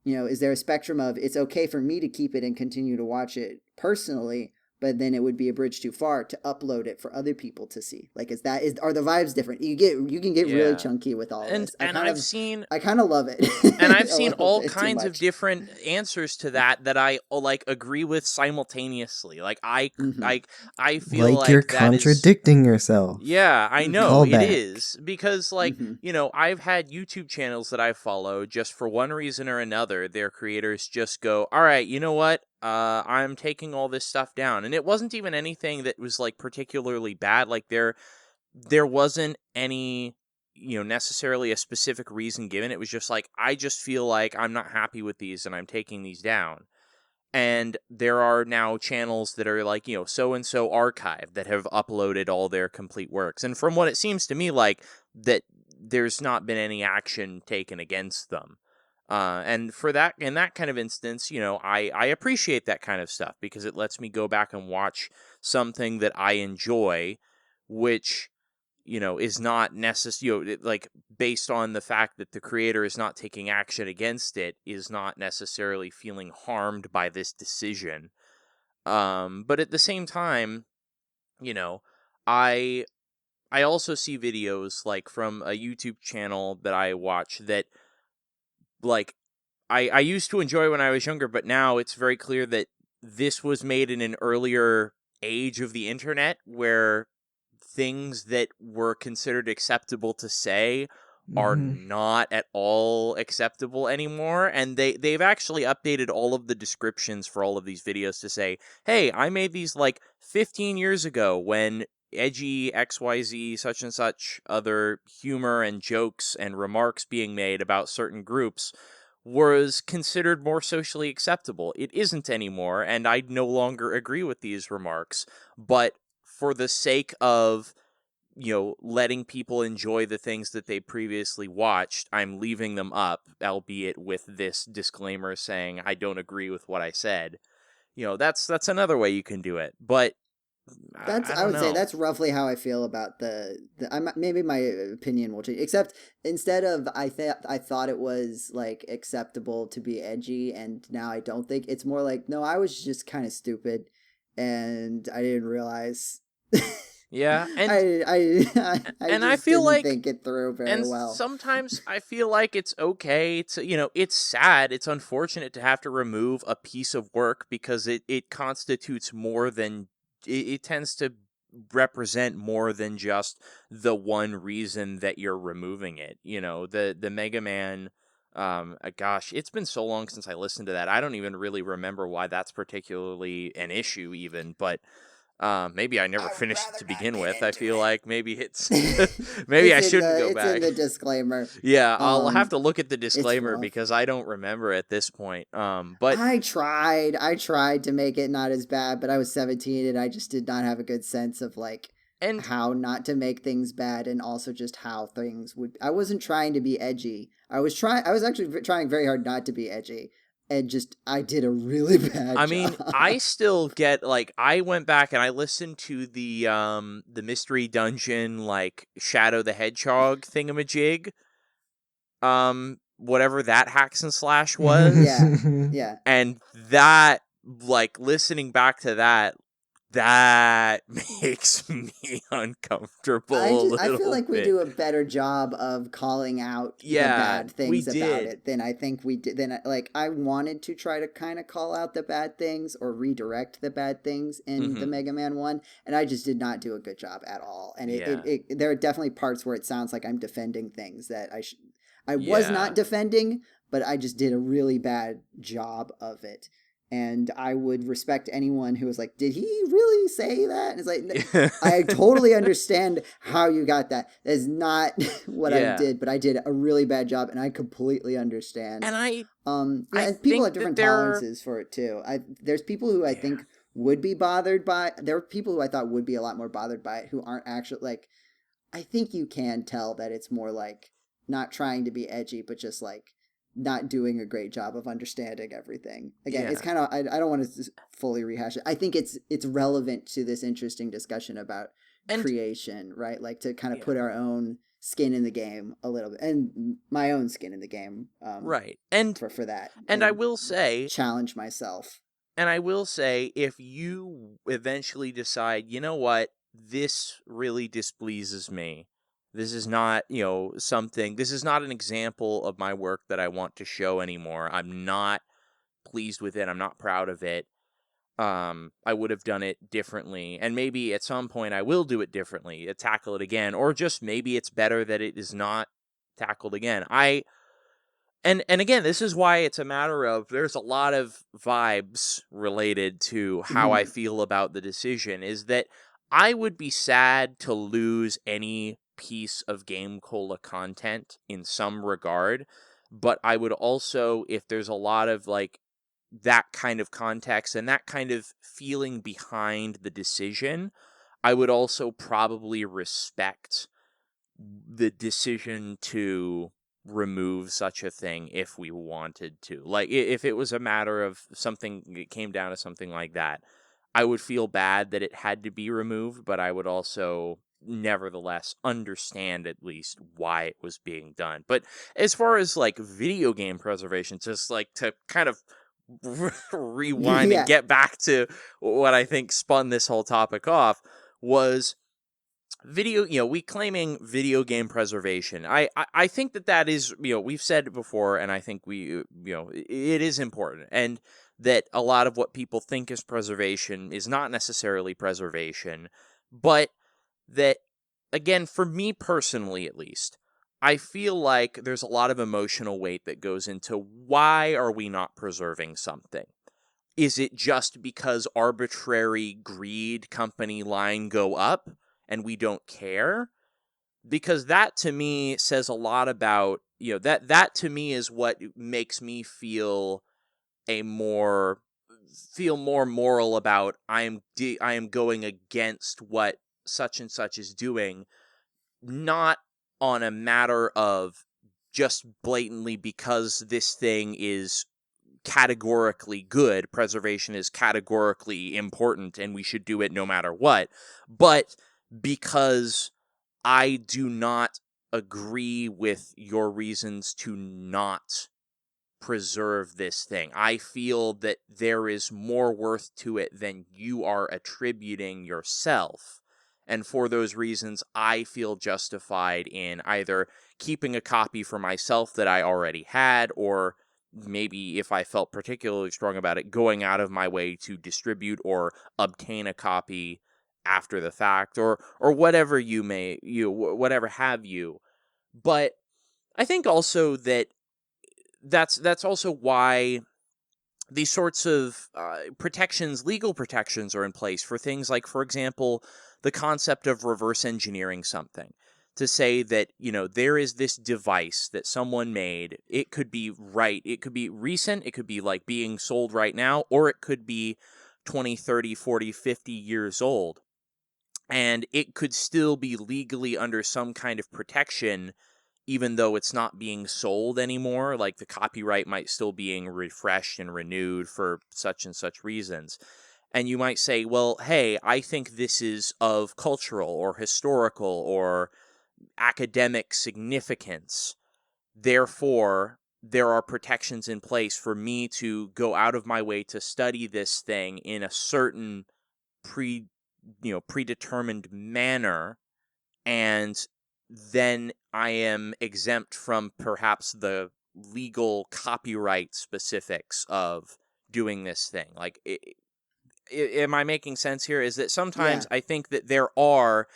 is there a spectrum of it's okay for me to keep it and continue to watch it personally, but then it would be a bridge too far to upload it for other people to see? Like, are the vibes different? You can get really chunky with all this. I kind of love it. And I've seen all kinds of different answers to that I like agree with simultaneously. Like I feel like you're contradicting yourself. Yeah, I know it is, because like, I've had YouTube channels that I follow just for one reason or another. Their creators just go, all right, you know what? I'm taking all this stuff down. And it wasn't even anything that was like particularly bad. Like there wasn't any, necessarily a specific reason given. It was just like, I just feel like I'm not happy with these and I'm taking these down. And there are now channels that are like, so-and-so archive that have uploaded all their complete works. And from what it seems to me like, that there's not been any action taken against them. And for that, in that kind of instance, I appreciate that kind of stuff because it lets me go back and watch something that I enjoy, which, is not necessarily, like, based on the fact that the creator is not taking action against it, is not necessarily feeling harmed by this decision. But at the same time, I also see videos like from a YouTube channel that I watch that, like, I used to enjoy when I was younger, but now it's very clear that this was made in an earlier age of the internet where things that were considered acceptable to say are not at all acceptable anymore. And they've actually updated all of the descriptions for all of these videos to say, hey, I made these like 15 years ago when edgy XYZ such and such other humor and jokes and remarks being made about certain groups was considered more socially acceptable. It isn't anymore, and I no longer agree with these remarks. But for the sake of, letting people enjoy the things that they previously watched, I'm leaving them up, albeit with this disclaimer saying I don't agree with what I said. That's another way you can do it. But I would say that's roughly how I feel about maybe my opinion will change, except instead of I thought it was like acceptable to be edgy, and now I don't think. It's more like, no, I was just kind of stupid and I didn't realize. Yeah, and I feel like think it through very well. Sometimes I feel like it's okay to, it's sad, it's unfortunate to have to remove a piece of work because it constitutes more than it tends to represent more than just the one reason that you're removing it. The Mega Man, gosh, it's been so long since I listened to that. I don't even really remember why that's particularly an issue even, but maybe I never finished it to begin with. I feel like maybe it's maybe I shouldn't go back. It's in the disclaimer. Yeah, I'll have to look at the disclaimer because I don't remember at this point. But I tried to make it not as bad, but I was 17 and I just did not have a good sense of how not to make things bad, and also just how things would. I wasn't trying to be edgy. I was actually trying very hard not to be edgy. And I did a really bad job. mean, I still get, I went back and I listened to the Mystery Dungeon, Shadow the Hedgehog thingamajig. Whatever that hacks and slash was. Yeah. And that, listening back to that makes me uncomfortable. I feel like we do a better job of calling out the bad things about it than I think we did. I wanted to try to kind of call out the bad things or redirect the bad things in the Mega Man one, and I just did not do a good job at all. And there are definitely parts where it sounds like I'm defending things that I was not defending, but I just did a really bad job of it. And I would respect anyone who was like, did he really say that? And it's like, I totally understand how you got that. That's not what I did, but I did a really bad job, and I completely understand. And and people have different tolerances for it too. There's people who I think would be bothered by. There are people who I thought would be a lot more bothered by it who aren't actually I think you can tell that it's more not trying to be edgy, but just not doing a great job of understanding everything. Again, Yeah. it's kind of, I don't want to fully rehash it. I think it's relevant to this interesting discussion about And creation, right? Like to kind of yeah, put our own skin in the game a little bit, and my own skin in the game, right. And for that, I and will say, challenge myself. if you eventually decide, you know what, this really displeases me. This is not, this is not an example of my work that I want to show anymore. I'm not pleased with it. I'm not proud of it. I would have done it differently. And maybe at some point I will do it differently, tackle it again, or just maybe it's better that it is not tackled again. And again, this is why it's a matter of, there's a lot of vibes related to how I feel about the decision, is that I would be sad to lose any piece of GameCola content in some regard, but I would also, if there's a lot of like that kind of context and that kind of feeling behind the decision, I would also probably respect the decision to remove such a thing if we wanted to. Like, if it was a matter of something, it came down to something like that, I would feel bad that it had to be removed, but I would also nevertheless understand at least why it was being done. But as far as like video game preservation, just like to kind of rewind and Yeah. get back to what I think spun this whole topic off, was we claiming video game preservation. I think that is, we've said it before, and I think it is important, and that a lot of what people think is preservation is not necessarily preservation, but that, again, for me personally at least, I feel like there's a lot of emotional weight that goes into why are we not preserving something. Is it just because arbitrary greed company line go up and we don't care? Because that to me says a lot about, that to me is what makes me feel more moral about I am going against what such and such is doing, not on a matter of just blatantly because this thing is categorically good, preservation is categorically important, and we should do it no matter what, but because I do not agree with your reasons to not preserve this thing. I feel that there is more worth to it than you are attributing yourself. And for those reasons, I feel justified in either keeping a copy for myself that I already had, or maybe if I felt particularly strong about it, going out of my way to distribute or obtain a copy after the fact, or whatever whatever have you. But I think also that that's also why these sorts of legal protections are in place for things like, for example, the concept of reverse engineering something. To say that, there is this device that someone made. It could be it could be recent, it could be like being sold right now, or it could be 20, 30, 40, 50 years old. And it could still be legally under some kind of protection, even though it's not being sold anymore. Like, the copyright might still being refreshed and renewed for such and such reasons. And you might say, well, hey, I think this is of cultural or historical or academic significance. Therefore, there are protections in place for me to go out of my way to study this thing in a certain predetermined manner, and then I am exempt from perhaps the legal copyright specifics of doing this thing. Like, am I making sense here? Is that sometimes Yeah. I think that there are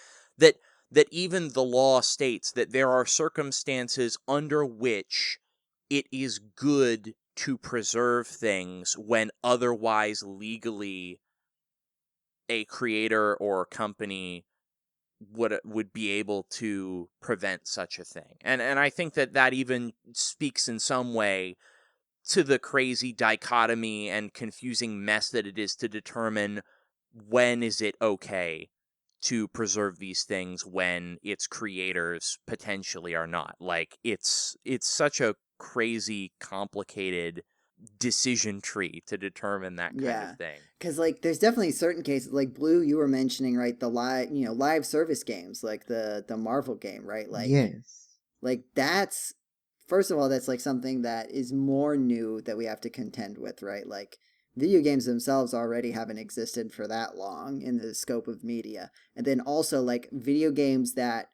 that even the law states that there are circumstances under which it is good to preserve things when otherwise legally a creator or company would be able to prevent such a thing. And I think that even speaks in some way to the crazy dichotomy and confusing mess that it is to determine when is it okay to preserve these things when its creators potentially are not. Like, it's such a crazy complicated decision tree to determine that kind of thing. Because like there's definitely certain cases like Blue, you were mentioning, right, the live service games like the Marvel game, right? Like Yes. like that's, first of all, that's like something that is more new that we have to contend with, right? Like video games themselves already haven't existed for that long in the scope of media. And then also like video games that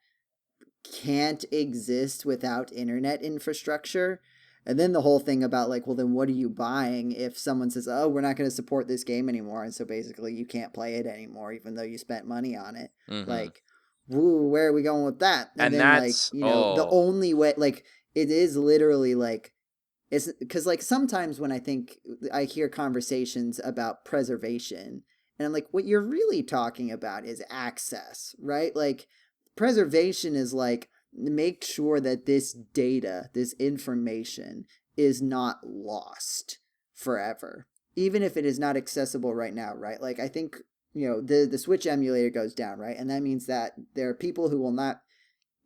can't exist without internet infrastructure. And then the whole thing about like, well, then what are you buying if someone says, oh, we're not going to support this game anymore. And so basically you can't play it anymore, even though you spent money on it. Mm-hmm. Like, woo, where are we going with that? And then that's, like, the only way, like, it is literally like, it's because like sometimes when I hear conversations about preservation, and I'm like, what you're really talking about is access, right? Like preservation is like, make sure that this data, this information is not lost forever, even if it is not accessible right now, right? Like I think, the Switch emulator goes down, right? And that means that there are people who will not,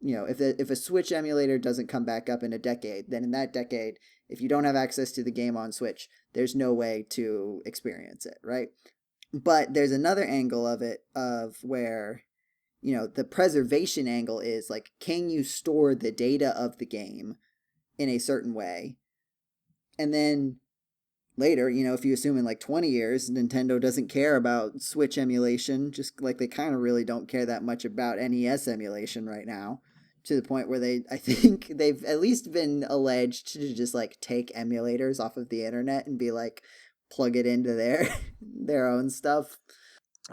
if a Switch emulator doesn't come back up in a decade, then in that decade, if you don't have access to the game on Switch, there's no way to experience it, right? But there's another angle of it of where, the preservation angle is like, can you store the data of the game in a certain way? And then later, if you assume in like 20 years, Nintendo doesn't care about Switch emulation, just like they kind of really don't care that much about NES emulation right now, to the point where I think they've at least been alleged to just like take emulators off of the internet and be like, plug it into their own stuff.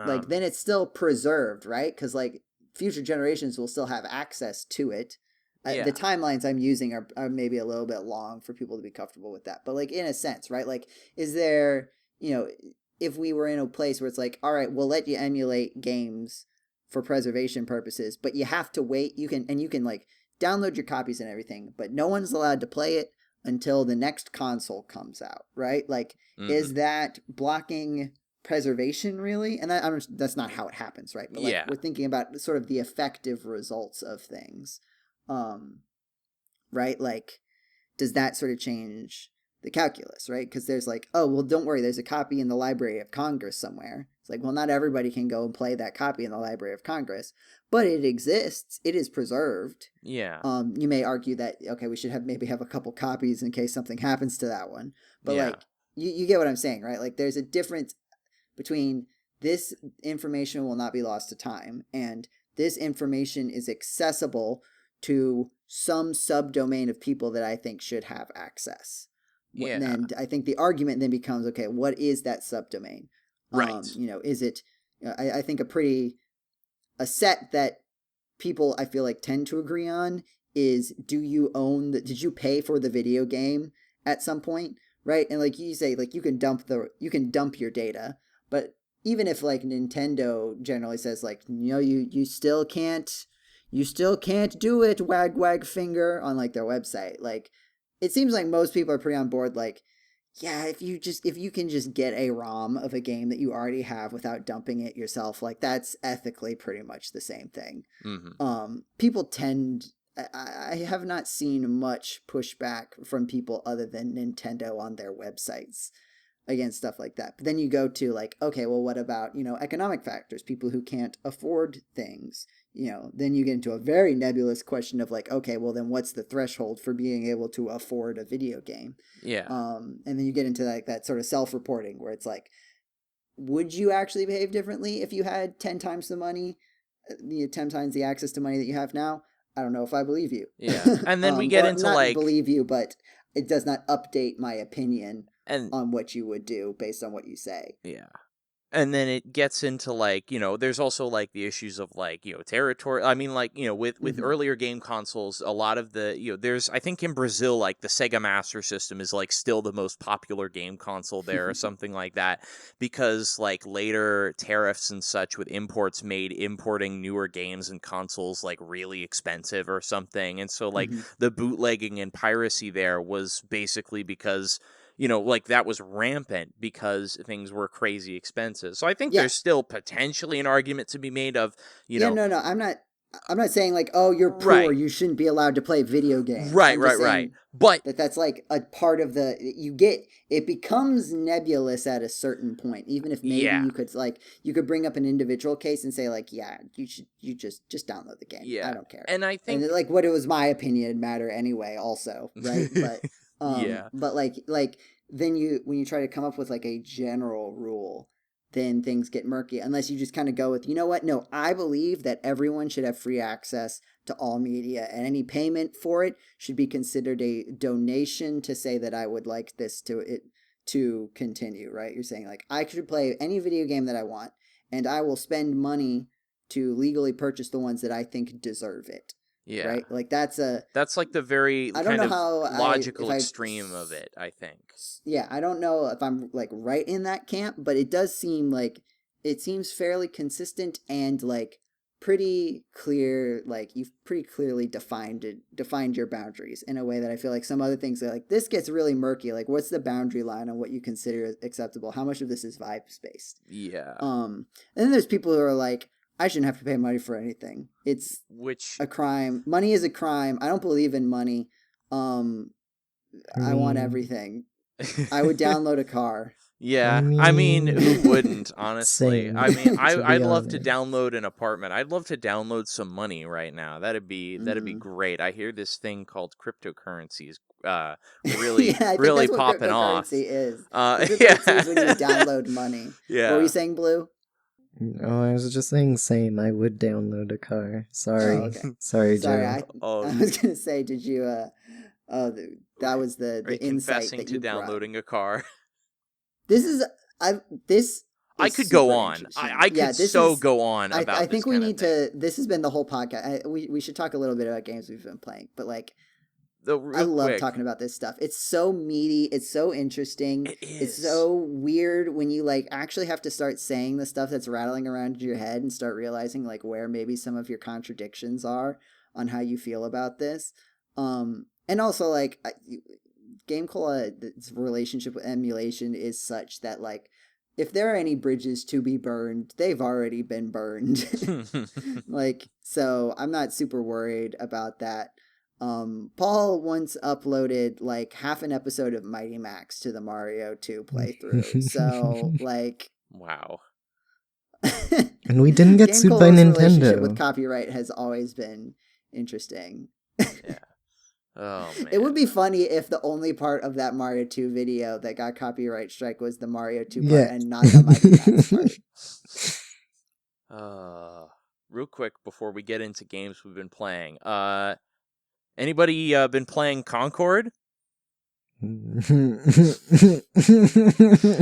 Like then it's still preserved, right? Because like future generations will still have access to it. The timelines I'm using are maybe a little bit long for people to be comfortable with that. But like in a sense, right? Like is there, if we were in a place where it's like, all right, we'll let you emulate games for preservation purposes, but you have to wait. You can like download your copies and everything, but no one's allowed to play it until the next console comes out, right? Like, is that blocking preservation really? And that's not how it happens, right? But like we're thinking about sort of the effective results of things, right? Like, does that sort of change the calculus, right? Because there's like, oh, well, don't worry, there's a copy in the Library of Congress somewhere. It's like, well, not everybody can go and play that copy in the Library of Congress, but it exists. It is preserved. Yeah. You may argue that, okay, we should maybe have a couple copies in case something happens to that one. But like, you get what I'm saying, right? Like, there's a difference between this information will not be lost to time and this information is accessible to some subdomain of people that I think should have access. Yeah. And then I think the argument then becomes, okay, what is that subdomain? Right. Is it, I think a set that people I feel like tend to agree on is, did you pay for the video game at some point? Right. And like you say, like you can dump your data, but even if like Nintendo generally says like, you still can't do it, wag finger on like their website. Like, it seems like most people are pretty on board. Like, yeah, if you can just get a ROM of a game that you already have without dumping it yourself, like that's ethically pretty much the same thing. People I have not seen much pushback from people other than Nintendo on their websites against stuff like that. But then you go to like, okay, well, what about, economic factors, people who can't afford things, then you get into a very nebulous question of like, okay, well, then what's the threshold for being able to afford a video game? Yeah. And then you get into like that sort of self-reporting where it's like, would you actually behave differently if you had 10 times the money, 10 times the access to money that you have now? I don't know if I believe you. Yeah. And then we get into not like, believe you, but it does not update my opinion and on what you would do based on what you say. Yeah. And then it gets into like, there's also like the issues of like, territory. I mean, like, with earlier game consoles, a lot of the, there's, I think in Brazil, like the Sega Master System is like still the most popular game console there or something like that, because like later tariffs and such with imports made importing newer games and consoles like really expensive or something. And so like the bootlegging and piracy there was basically because, like that was rampant because things were crazy expensive. So I think there's still potentially an argument to be made of, No, I'm not I'm not saying like, oh, you're poor, Right. you shouldn't be allowed to play video games. Right, I'm just right. saying But that's like a part of it becomes nebulous at a certain point. Even if maybe Yeah. you could bring up an individual case and say like, yeah, you just download the game. Yeah. I don't care. And I think and like what it was my opinion matter anyway. Also, right? But yeah. But like then when you try to come up with like a general rule, then things get murky unless you just kind of go with, you know what? No, I believe that everyone should have free access to all media, and any payment for it should be considered a donation to say that I would like this to continue, right? You're saying like, I should play any video game that I want, and I will spend money to legally purchase the ones that I think deserve it. Yeah. Right? Like that's like the very I don't kind know of how logical extreme of it, I think. Yeah, I don't know if I'm like right in that camp, but it does seem like it seems fairly consistent and like pretty clear. Like you've pretty clearly defined your boundaries in a way that I feel like some other things are like, this gets really murky. Like, what's the boundary line on what you consider acceptable? How much of this is vibes based? Yeah. And then there's people who are like, I shouldn't have to pay money for anything. It's a crime. Money is a crime. I don't believe in money. I want everything. I would download a car. Yeah, I mean, who wouldn't, honestly? Same. I mean, I'd love to honest. download an apartment. I'd love to download some money right now. That'd be great. I hear this thing called cryptocurrencies really yeah, I think really that's popping what off. Cryptocurrency is. Yeah. Cryptocurrency is when you download money. Yeah. What were you saying, Blue? Oh, I was just saying same. I would download a car. Sorry. Oh, okay. Sorry, Sorry, Joe. I was going to say, did you, that was the insight confessing that to you brought. downloading a car. I could go on. I could go on about I think this we kind of need thing. to, this has been the whole podcast. We should talk a little bit about games we've been playing, but like, Real I love quick, talking about this stuff. It's so meaty. It's so interesting. It is. It's so weird when you like actually have to start saying the stuff that's rattling around in your head and start realizing like where maybe some of your contradictions are on how you feel about this. And also like GameCola's relationship with emulation is such that like if there are any bridges to be burned, they've already been burned. Like, so I'm not super worried about that. Paul once uploaded like half an episode of Mighty Max to the Mario 2 playthrough. So like, wow. And we didn't get sued by Nintendo. Relationship with copyright has always been interesting. Yeah. Oh man. It would be funny if the only part of that Mario 2 video that got copyright strike was the Mario 2 part and not the Mighty Max part. Real quick before we get into games we've been playing. Anybody been playing Concord? We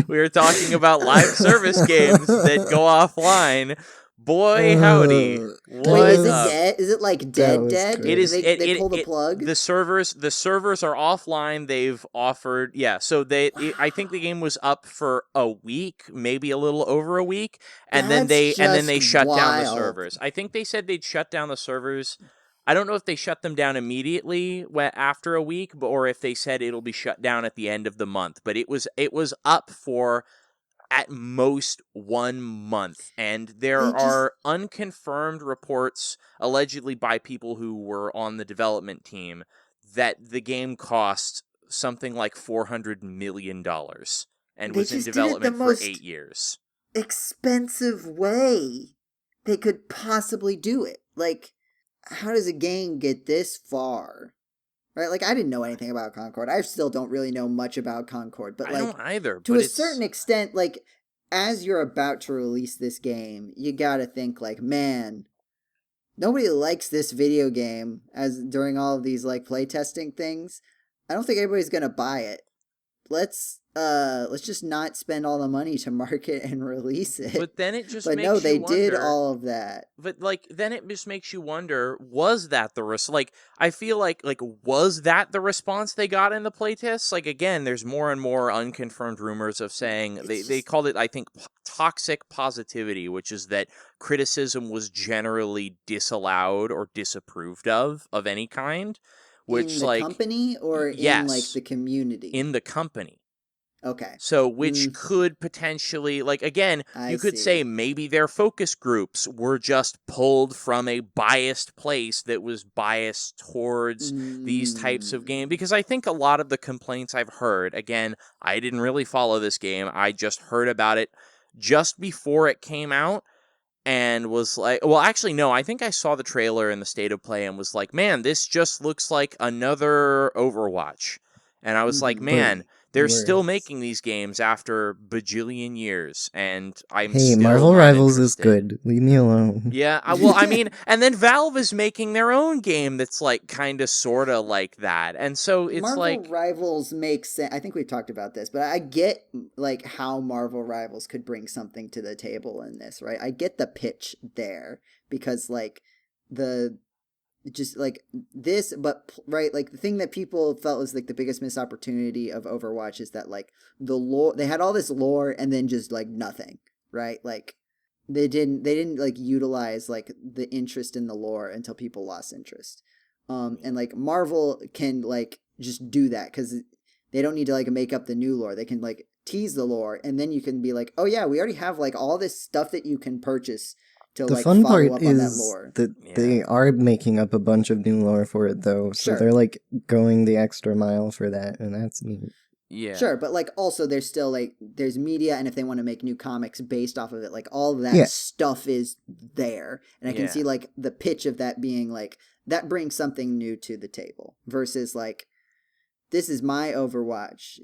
were talking about live service games that go offline. Boy, howdy! Wait, is it dead? Is it like dead? It is. They pull the plug. The servers are offline. They've offered, So I think the game was up for a week, maybe a little over a week, and then they shut down the servers. I think they said they'd shut down the servers. I don't know if they shut them down immediately after a week, or if they said it'll be shut down at the end of the month. But it was up for at most 1 month, and there are unconfirmed reports, allegedly by people who were on the development team, that the game cost something like $400 million and was in development for 8 years. Expensive way they could possibly do it. Like, how does a game get this far? Right? Like, I didn't know anything about Concord. I still don't really know much about Concord. But, like, I don't either. To a certain extent, like, as you're about to release this game, you gotta think, like, man, nobody likes this video game as during all of these, like, playtesting things. I don't think anybody's gonna buy it. Let's just not spend all the money to market and release it. But then it just but makes no, you they wonder, did all of that. But like then it just makes you wonder, was that the like I feel like was that the response they got in the playtests? Like again, there's more and more unconfirmed rumors of saying they called it, I think, toxic positivity, which is that criticism was generally disallowed or disapproved of any kind. Which, in the company or in like the community? In the company. Okay. So, which could potentially, like, again, I you could see. say maybe their focus groups were just pulled from a biased place that was biased towards these types of games. Because I think a lot of the complaints I've heard, again, I didn't really follow this game. I just heard about it just before it came out and was like, well, actually, no, I think I saw the trailer in the State of Play and was like, man, this just looks like another Overwatch. And I was like, man, they're still worse. making these games after bajillion years, and I'm Hey, still Marvel not Rivals interested. is good. Leave me alone. Yeah, well, I mean, and then Valve is making their own game that's like kind of sort of like that. And so it's Marvel like Rivals makes sense. I think we've talked about this, but I get like how Marvel Rivals could bring something to the table in this, right? I get the pitch there because like the just like this, but right, like the thing that people felt was like the biggest missed opportunity of Overwatch is that like the lore, they had all this lore and then just like nothing, right? Like they didn't like utilize like the interest in the lore until people lost interest. And like Marvel can like just do that because they don't need to like make up the new lore. They can like tease the lore and then you can be like, oh yeah, we already have like all this stuff that you can purchase to The like fun follow part up on that is lore. that they are making up a bunch of new lore for it, though. So Sure. they're like going the extra mile for that, and that's neat. yeah. Sure, but like also there's still like there's media, and if they want to make new comics based off of it, like all of that stuff is there. And I can see like the pitch of that being like that brings something new to the table versus like this is my Overwatch.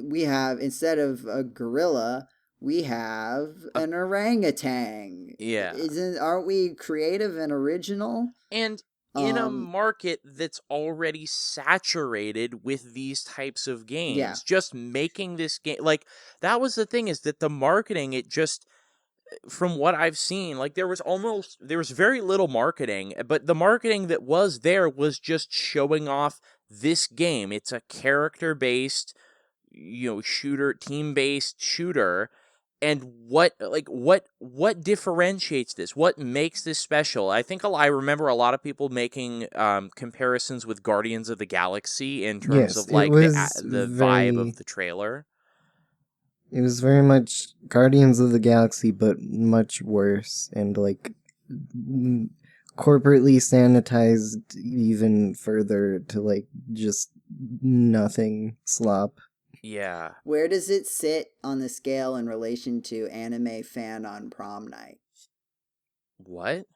We have, instead of a gorilla, we have an orangutan. Yeah. Aren't we creative and original? And in a market that's already saturated with these types of games, just making this game, like, that was the thing, is that the marketing, it just, from what I've seen, like, there was very little marketing, but the marketing that was there was just showing off this game. It's a character-based, shooter, team-based shooter. And what differentiates this? What makes this special? I think I remember a lot of people making comparisons with Guardians of the Galaxy in terms of like the vibe of the trailer. It was very much Guardians of the Galaxy, but much worse and like corporately sanitized even further to like just nothing slop. Yeah. Where does it sit on the scale in relation to Anime Fan on Prom Night? What?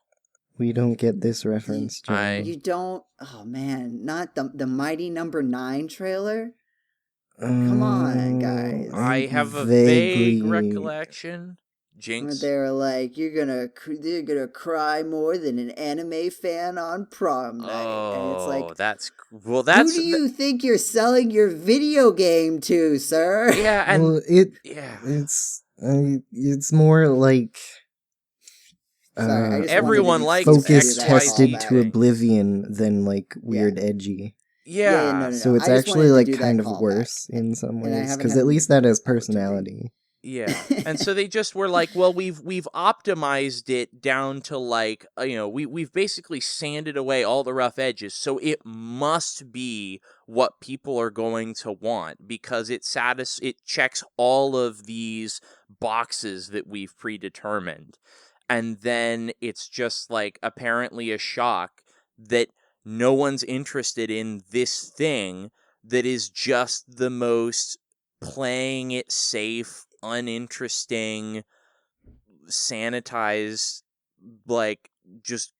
We don't get this reference, John. You don't? Oh man, not the Mighty Number 9 trailer? Come on, guys. I have a vague recollection. Jinx. They're like, you're gonna cry more than an anime fan on prom night. And it's like, who do you think you're selling your video game to, sir? Yeah, and well, it's more like sorry, everyone likes focus XYZ tested to thing. oblivion than like weird edgy. Yeah. No. So it's actually like kind of worse in some ways because at least that has personality. Yeah. And so they just were like, well, we've optimized it down to like, we've basically sanded away all the rough edges. So it must be what people are going to want because it checks all of these boxes that we've predetermined. And then it's just like apparently a shock that no one's interested in this thing that is just the most playing it safe, uninteresting, sanitized, like just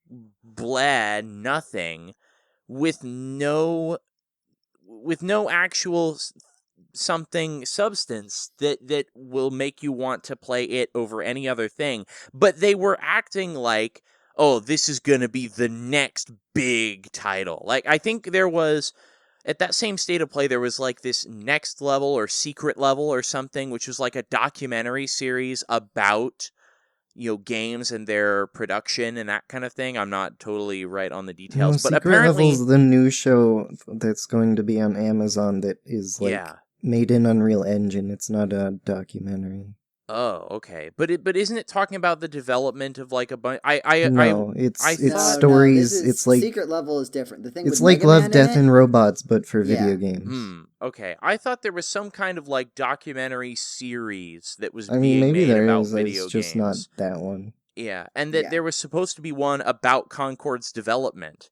blah, nothing, with no actual substance that will make you want to play it over any other thing. But they were acting like, oh, this is gonna be the next big title. Like, I think there was, at that same State of Play, there was like this Next Level or Secret Level or something, which was like a documentary series about, games and their production and that kind of thing. I'm not totally right on the details, but Secret apparently Level's the new show that's going to be on Amazon that is like made in Unreal Engine. It's not a documentary. Oh, okay. But isn't it talking about the development of like a bunch? It's stories. It's like Secret Level is different. The thing it's with like Mega Love, Man Death, in and Robots, but for video games. Okay, I thought there was some kind of like documentary series that was I mean, being maybe made there about is. video It's just not games. that one. Yeah, and that Yeah. there was supposed to be one about Concord's development.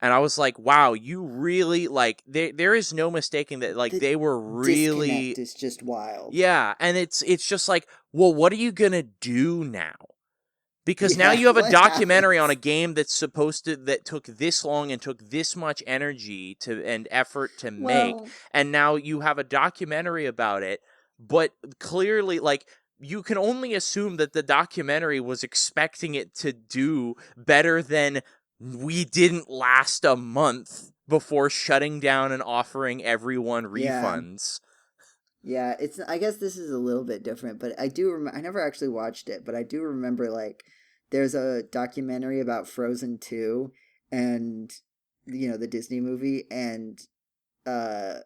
And I was like, wow, you really, like, there is no mistaking that, like, The they were disconnect really, is just wild. yeah, and it's just like, well, what are you gonna do now? Because now Yeah, you have a what documentary on a happens? game that's supposed to, that took this long and took this much energy to and effort to make, Well, and now you have a documentary about it, but clearly, like, you can only assume that the documentary was expecting it to do better than we didn't last a month before shutting down and offering everyone yeah. refunds. Yeah, it's. I guess this is a little bit different, but I do. I never actually watched it, but I do remember like there's a documentary about Frozen 2, and the Disney movie, and uh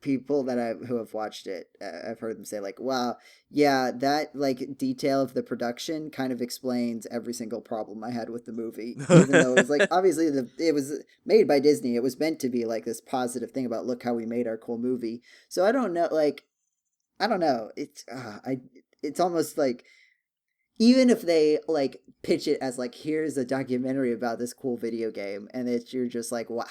people who have watched it, I've heard them say like, wow, yeah, that like detail of the production kind of explains every single problem I had with the movie, even though it was like obviously it was made by Disney. It was meant to be like this positive thing about look how we made our cool movie. So I don't know, like I don't know. It's almost like even if they like pitch it as like here's a documentary about this cool video game, and you're just like, what?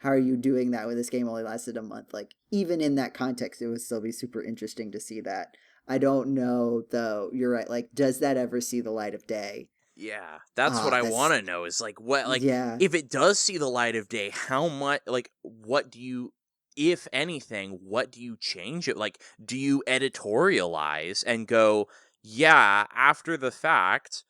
How are you doing that when this game only lasted a month? Like even in that context, it would still be super interesting to see that. I don't know though. You're right. Like, does that ever see the light of day? Yeah, that's what I want That's to know is like what, like, yeah. if it does see the light of day, how much, like, what do you, if anything, what do you change it? Like, do you editorialize and go, yeah, after the fact,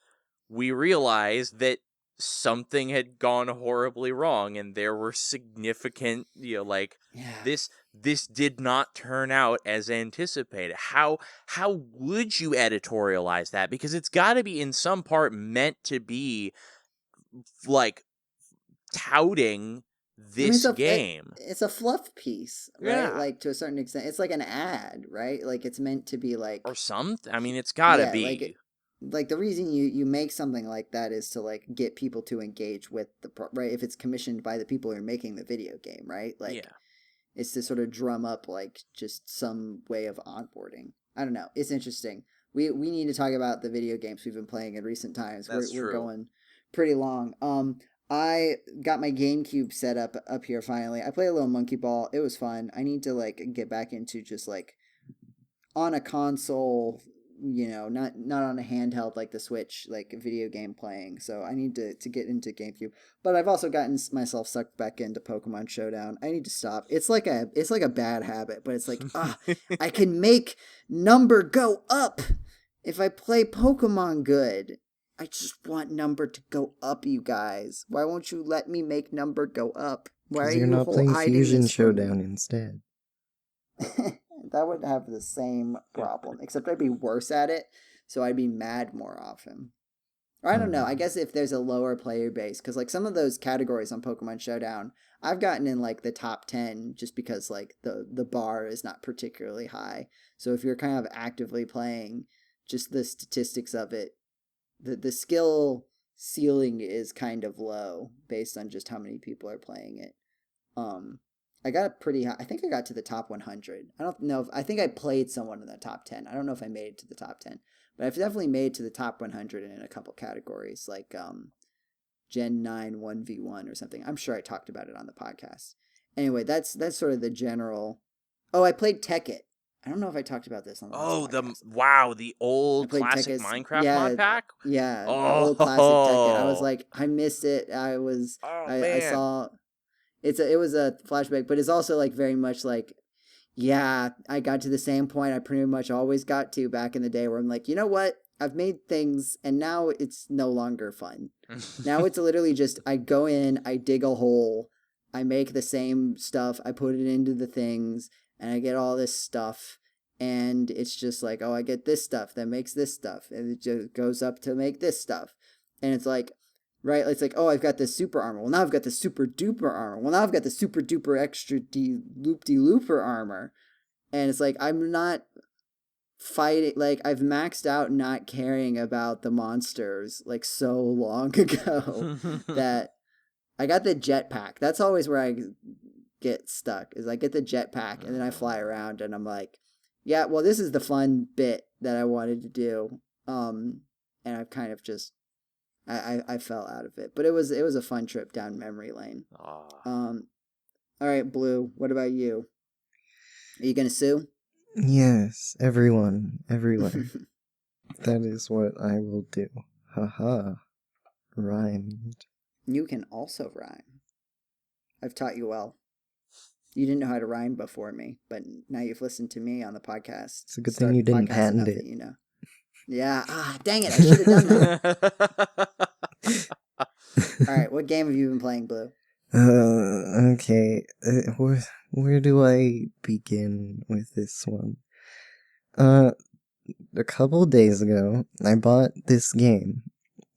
we realized that something had gone horribly wrong and there were significant, like, Yeah. this did not turn out as anticipated. How would you editorialize that? Because it's got to be in some part meant to be like touting I mean, this game. it's a fluff piece, right? Yeah. Like to a certain extent, it's like an ad, right? Like it's meant to be Or like, something. I mean, it's got to yeah, be. like the reason you make something like that is to like get people to engage with right. If it's commissioned by the people who are making the video game, right? Like Yeah. it's to sort of drum up like just some way of onboarding. I don't know. It's interesting. We need to talk about the video games we've been playing in recent times. That's We're true. going pretty long. I got my GameCube set up here finally. I play a little Monkey Ball. It was fun. I need to like get back into just like on a console, not on a handheld like the Switch, like video game playing. So I need to get into GameCube. But I've also gotten myself sucked back into Pokemon Showdown. I need to stop. It's like a bad habit, but it's like I can make number go up if I play Pokemon good. I just want number to go up, you guys. Why won't you let me make number go up? Why are Because you're you not playing hiding Fusion this from Showdown me? instead. That would have the same problem, except I'd be worse at it, so I'd be mad more often. Or I don't know. I guess if there's a lower player base, because like some of those categories on Pokemon Showdown, I've gotten in like the top 10 just because like the bar is not particularly high. So if you're kind of actively playing, just the statistics of it, the skill ceiling is kind of low based on just how many people are playing it. I got a pretty high. I think I got to the top 100. I don't know. I think I played someone in the top 10. I don't know if I made it to the top 10, but I've definitely made it to the top 100 in a couple categories, like Gen 9 1v1 or something. I'm sure I talked about it on the podcast. Anyway, that's sort of the general. Oh, I played Tekkit. I don't know if I talked about this on the last podcast. The I old played classic Tekkit. Minecraft mod pack. Yeah, the old classic Tekkit. I was Oh, like, I missed it. oh I man. saw. It was a flashback, but it's also like very much like, yeah, I got to the same point I pretty much always got to back in the day where I'm like, you know what? I've made things and now it's no longer fun. Now it's literally just I go in, I dig a hole, I make the same stuff, I put it into the things, and I get all this stuff. And it's just like, oh, I get this stuff that makes this stuff. And it just goes up to make this stuff. And it's like, right? It's like, oh, I've got this super armor. Well, now I've got the super duper armor. Well, now I've got the super duper extra loop-de-looper armor. And it's like, I'm not fighting, like, I've maxed out not caring about the monsters, like, so long ago that I got the jetpack. That's always where get stuck. Is I get the jetpack and then I fly around and I'm like, yeah, well, this is the fun bit that I wanted to do. And I've kind of just I fell out of it, but it was a fun trip down memory lane. All right, Blue, what about you? Are you gonna sue? Yes, everyone. That is what I will do. Haha. Rhymed. You can also rhyme. I've taught you well. You didn't know how to rhyme before me, but now you've listened to me on the podcast. It's a good thing you didn't patent it. You know. Yeah. Dang it! I should have done that. All right, what game have you been playing, Blue? Okay. Where do I begin with this one? A couple days ago, I bought this game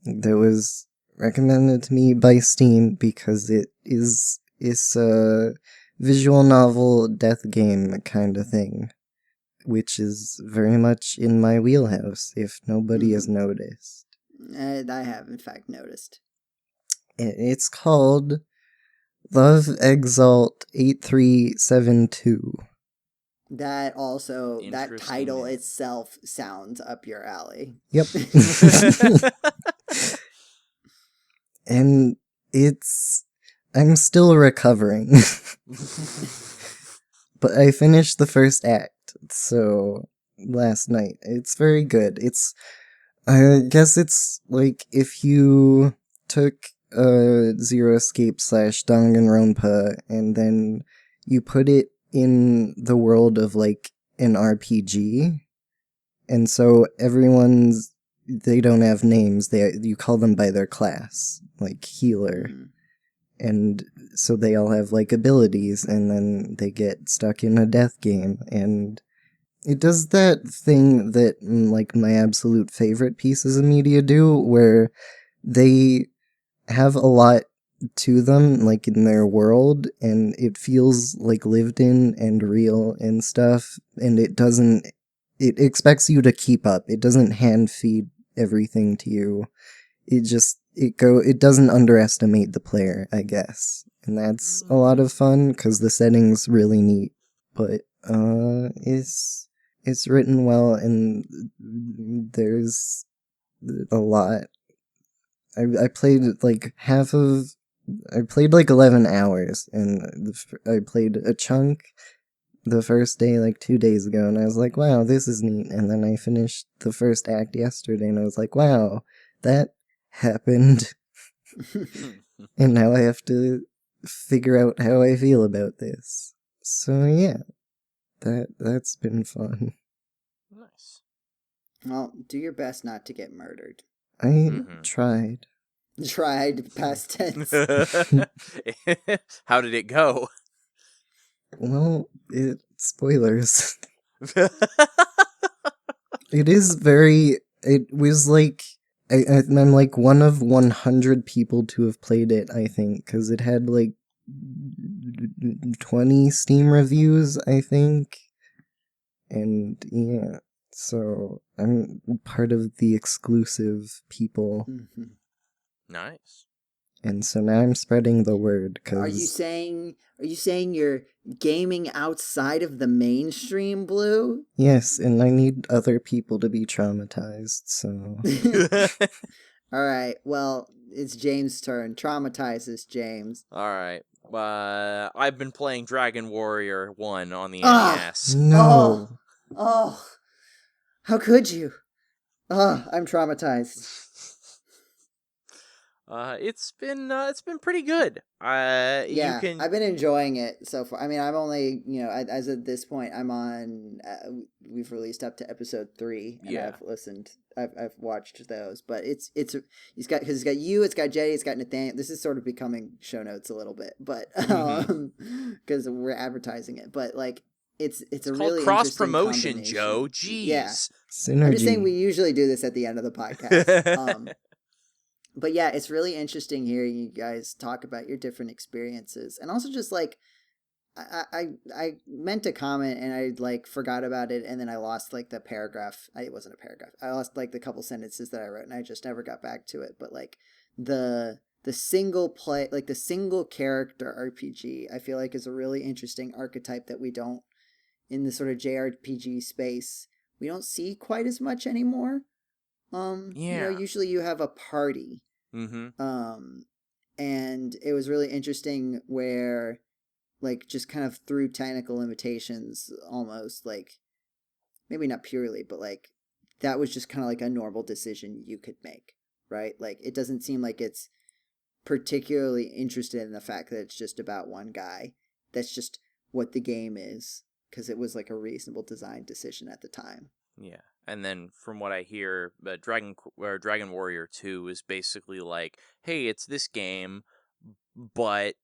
that was recommended to me by Steam because it's a visual novel death game kind of thing, which is very much in my wheelhouse, if nobody has noticed. I have, in fact, noticed. It's called Love Exalt 8372. That title itself sounds up your alley. Yep. And I'm still recovering. But I finished the first act, so last night. It's very good. I guess it's like if you took Zero Escape / Danganronpa and then you put it in the world of like an RPG, and so they don't have names. You call them by their class, like healer. And so they all have like abilities, and then they get stuck in a death game, and it does that thing that like my absolute favorite pieces of media do, where they have a lot to them, like in their world, and it feels like lived in and real and stuff, and it expects you to keep up. It doesn't hand feed everything to you. It doesn't underestimate the player, I guess. And that's a lot of fun, because the setting's really neat. But, it's written well, and there's a lot. I played like I played like 11 hours, and I played a chunk the first day, like 2 days ago, and I was like, wow, this is neat. And then I finished the first act yesterday, and I was like, wow, that happened. And now I have to figure out how I feel about this. So yeah, that's been fun. Nice. Well, do your best not to get murdered. I tried. Tried, past tense. How did it go? Well, spoilers. It was like, I'm like one of 100 people to have played it, I think, because it had like 20 Steam reviews, I think. And yeah, so I'm part of the exclusive people. Nice. And so now I'm spreading the word. Are you saying you're gaming outside of the mainstream, Blue? Yes, and I need other people to be traumatized, so... Alright, well, it's James' turn. Traumatizes James. Alright. I've been playing Dragon Warrior 1 on the NES. No! Oh! How could you? I'm traumatized. It's been pretty good. Yeah, you can... I've been enjoying it so far. I mean, I'm only, as at this point, I'm on. We've released up to episode 3, and I've watched those. But it's got you, it's got Jetty, it's got Nathaniel. This is sort of becoming show notes a little bit, but because we're advertising it. But like, it's a really cross promotion, Joe. Jeez, yeah. Synergy. I'm just saying we usually do this at the end of the podcast. But yeah, it's really interesting hearing you guys talk about your different experiences. And also just like, I meant to comment and I like forgot about it. And then I lost like the paragraph. It wasn't a paragraph. I lost like the couple sentences that I wrote and I just never got back to it. But like the the single character RPG, I feel like is a really interesting archetype that we don't, in the sort of JRPG space, we don't see quite as much anymore. Usually you have a party. And it was really interesting where, like, just kind of through technical limitations, almost, like, maybe not purely, but, like, that was just kind of like a normal decision you could make, right? Like, it doesn't seem like it's particularly interested in the fact that it's just about one guy. That's just what the game is, because it was, like, a reasonable design decision at the time. Yeah. And then from what I hear, Dragon Warrior 2 is basically like, hey, it's this game, but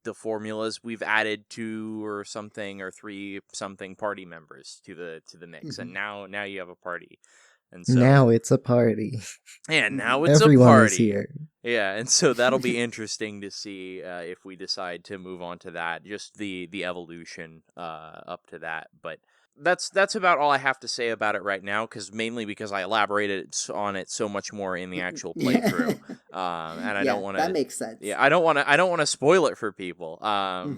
the formulas we've added 2 or something or 3 something party members to the mix, and now you have a party. And so now it's a party. Yeah, now it's Everyone a party. Is here. Yeah, and so that'll be interesting to see if we decide to move on to that, just the evolution up to that. But that's about all I have to say about it right now, mainly because I elaborated on it so much more in the actual playthrough, and I don't want to. That makes sense. Yeah, I don't want to spoil it for people.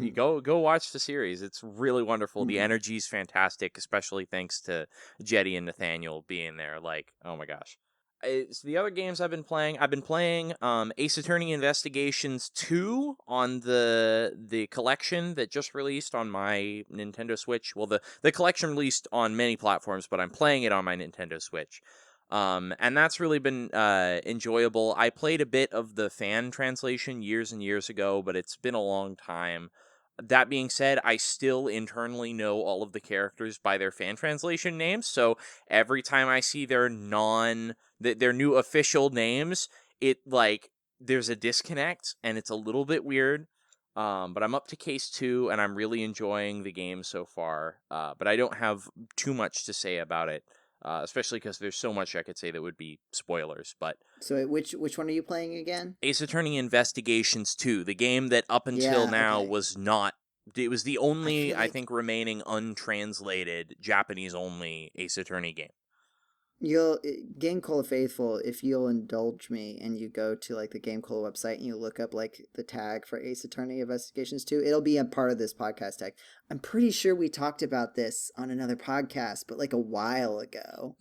You go watch the series; it's really wonderful. The energy's fantastic, especially thanks to Jetty and Nathaniel being there. Like, oh my gosh. It's the other games I've been playing. I've been playing Ace Attorney Investigations 2 on the collection that just released on my Nintendo Switch. Well, the collection released on many platforms, but I'm playing it on my Nintendo Switch. And that's really been enjoyable. I played a bit of the fan translation years and years ago, but it's been a long time. That being said, I still internally know all of the characters by their fan translation names, so every time I see their new official names, it, like, there's a disconnect, and it's a little bit weird, but I'm up to Case 2, and I'm really enjoying the game so far, but I don't have too much to say about it, especially because there's so much I could say that would be spoilers, but... So which one are you playing again? Ace Attorney Investigations 2, the game that up until now was not... It was the only, I think, remaining untranslated, Japanese-only Ace Attorney game. GameCola Faithful, if you'll indulge me and you go to, like, the GameCola website and you look up, like, the tag for Ace Attorney Investigations 2, it'll be a part of this podcast tag. I'm pretty sure we talked about this on another podcast, but, like, a while ago.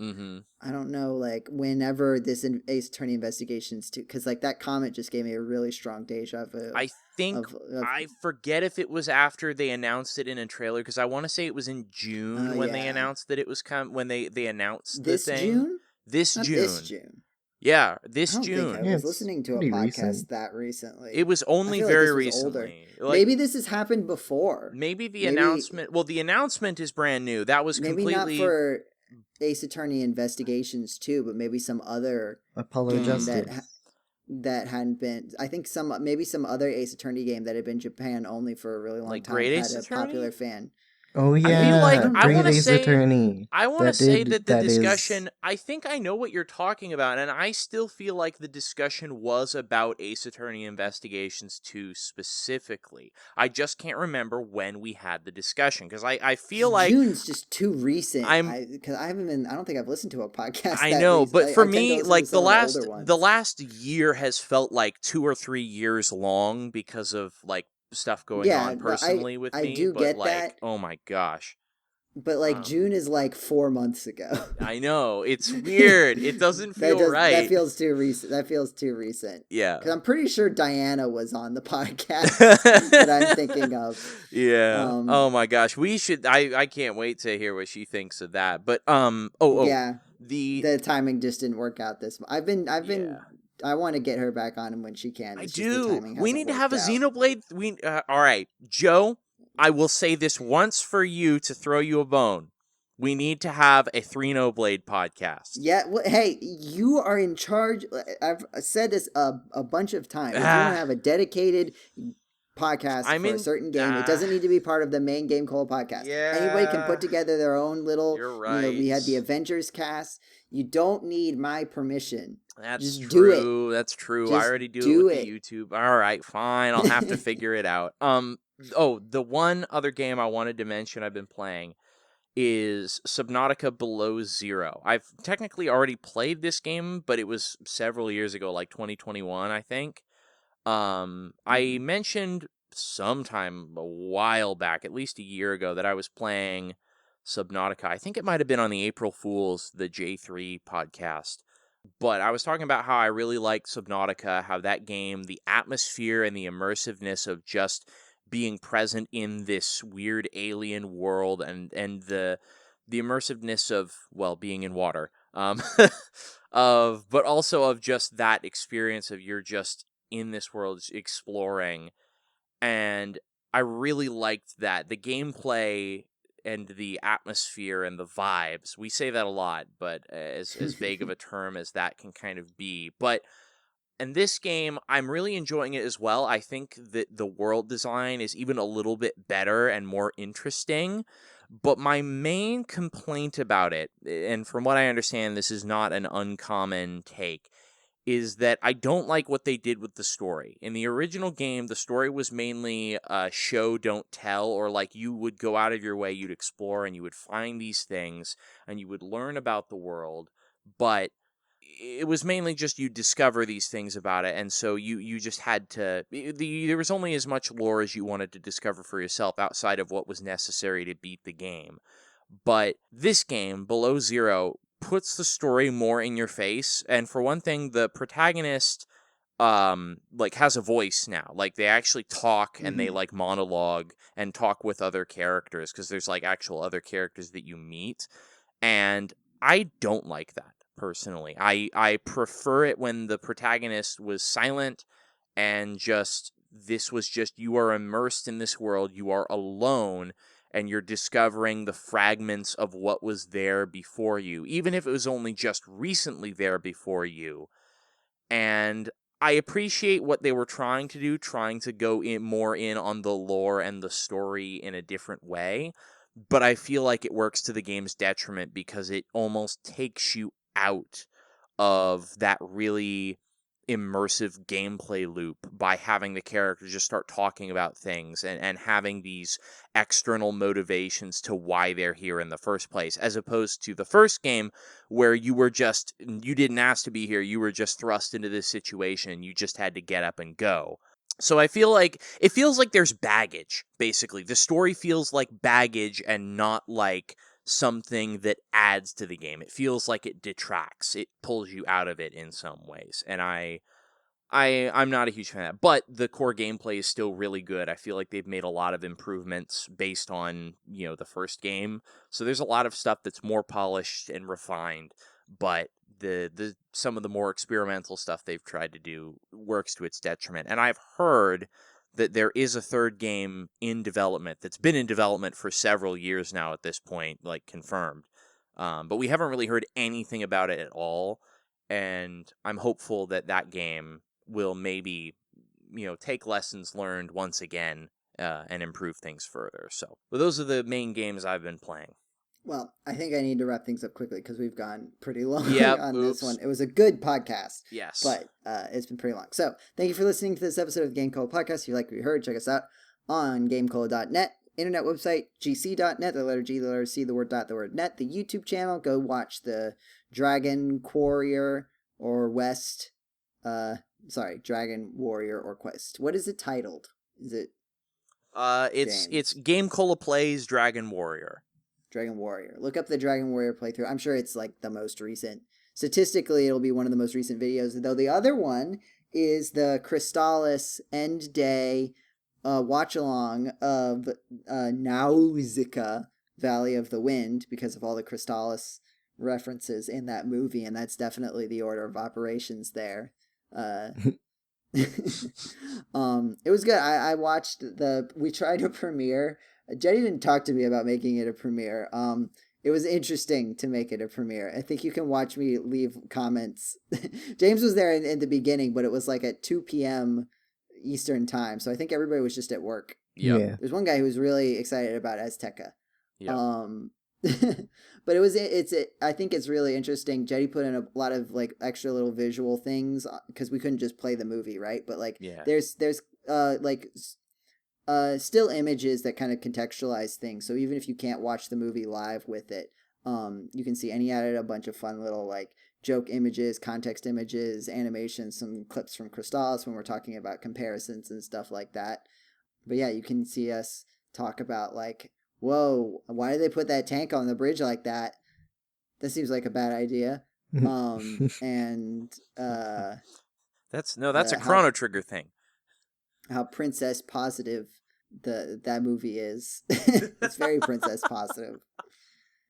I don't know, like, whenever this Ace Attorney Investigations 2, because, like, that comment just gave me a really strong deja vu. I think, I forget if it was after they announced it in a trailer, because I want to say it was in June when they announced that it was when they announced the thing. June? This Not June? This June. Yeah, this June. I don't think I was listening to a podcast recent. that recently. It was only very recently. Like, maybe this has happened before. Maybe the announcement... Well, the announcement is brand new. That was completely... Maybe not for Ace Attorney Investigations 2, but maybe some other Apollo Justice. That hadn't been... I think maybe some other Ace Attorney game that had been Japan only for a really long time Great had Ace a Attorney? popular fan. Oh yeah, I feel like I want to say Attorney. I want to say that the discussion. I think I know what you're talking about, and I still feel like the discussion was about Ace Attorney Investigations 2 specifically. I just can't remember when we had the discussion because I feel like June's just too recent. Because I haven't been. I don't think I've listened to a podcast. I know, but for me, like the last year year has felt like 2 or 3 years long because of like stuff going on personally with me. I do get like, that. Oh my gosh. But like June is like 4 months ago. I know. It's weird. It doesn't feel right. That feels too recent. Yeah. Because I'm pretty sure Diana was on the podcast that I'm thinking of. Yeah. Oh my gosh. We should I can't wait to hear what she thinks of that. But yeah. The timing just didn't work out this I've been I want to get her back on when she can. I do. We need to have a Xenoblade. All right, Joe, I will say this once for you to throw you a bone. We need to have a Xenoblade podcast. Yeah, well, hey, you are in charge. I've said this a bunch of times. If you want to have a dedicated podcast for a certain game, it doesn't need to be part of the main GameCola podcast. Yeah. Anybody can put together their own little... You're right. We had the Avengers cast. You don't need my permission. That's Just true. Do it. That's true. Just I already do it with the YouTube. All right, fine. I'll have to figure it out. The one other game I wanted to mention I've been playing is Subnautica Below Zero. I've technically already played this game, but it was several years ago, like 2021, I think. I mentioned sometime a while back, at least a year ago, that I was playing Subnautica. I think it might have been on the April Fool's, the J3 podcast. But I was talking about how I really liked Subnautica, how that game, the atmosphere and the immersiveness of just being present in this weird alien world, and the immersiveness of, well, being in water. But also of just that experience of you're just in this world exploring. And I really liked that. The gameplay and the atmosphere and the vibes. We say that a lot, but as vague of a term as that can kind of be. But in this game, I'm really enjoying it as well. I think that the world design is even a little bit better and more interesting. But my main complaint about it, and from what I understand, this is not an uncommon take, is that I don't like what they did with the story. In the original game, the story was mainly show, don't tell, or like you would go out of your way, you'd explore, and you would find these things, and you would learn about the world, but it was mainly just you discover these things about it, and so you just had to... there was only as much lore as you wanted to discover for yourself outside of what was necessary to beat the game. But this game, Below Zero, puts the story more in your face. And for one thing, the protagonist like has a voice now. Like they actually talk and they like monologue and talk with other characters, because there's like actual other characters that you meet. And I don't like that personally. I prefer it when the protagonist was silent and just this was just you are immersed in this world, you are alone, and you're discovering the fragments of what was there before you, even if it was only just recently there before you. And I appreciate what they were trying to do, trying to go in more in on the lore and the story in a different way, but I feel like it works to the game's detriment because it almost takes you out of that really immersive gameplay loop by having the characters just start talking about things and having these external motivations to why they're here in the first place, as opposed to the first game where you didn't ask to be here, you were just thrust into this situation and you just had to get up and go. So I feel like it feels like there's baggage, basically. The story feels like baggage and not like something that adds to the game. It feels like it detracts. It pulls you out of it in some ways. And I'm not a huge fan of that. But the core gameplay is still really good. I feel like they've made a lot of improvements based on, the first game. So there's a lot of stuff that's more polished and refined, but the some of the more experimental stuff they've tried to do works to its detriment. And I've heard that there is a third game in development that's been in development for several years now at this point, like confirmed. But we haven't really heard anything about it at all. And I'm hopeful that that game will maybe, take lessons learned once again and improve things further. So, but those are the main games I've been playing. Well, I think I need to wrap things up quickly because we've gone pretty long on this one. It was a good podcast. Yes. But it's been pretty long. So thank you for listening to this episode of the GameCola Podcast. If you like what you heard, check us out on GameCola.net. Internet website, GC.net, the letter G, the letter C, the word dot, the word net. The YouTube channel, go watch the Dragon Warrior or West. Dragon Warrior or Quest. What is it titled? Is it? It's GameCola Plays Dragon Warrior. Dragon Warrior. Look up the Dragon Warrior playthrough. I'm sure it's like the most recent. Statistically, it'll be one of the most recent videos, though the other one is the Crystallis End Day watch-along of Nausicaa, Valley of the Wind, because of all the Crystallis references in that movie, and that's definitely the order of operations there. It was good. I watched we tried a premiere. Jenny didn't talk to me about making it a premiere. It was interesting to make it a premiere. I think you can watch me leave comments. James was there in the beginning, but it was like at 2 p.m. Eastern time. So I think everybody was just at work. Yep. Yeah. There's one guy who was really excited about Azteca. Yep. But I think it's really interesting. Jetty put in a lot of like extra little visual things because we couldn't just play the movie, right? But like, there's still images that kind of contextualize things. So even if you can't watch the movie live with it, you can see. And he added a bunch of fun little like joke images, context images, animations, some clips from Crystalis when we're talking about comparisons and stuff like that. But yeah, you can see us talk about like, whoa, why did they put that tank on the bridge like that? That seems like a bad idea. And that's a Chrono Trigger thing. How princess positive that movie is. It's very princess positive.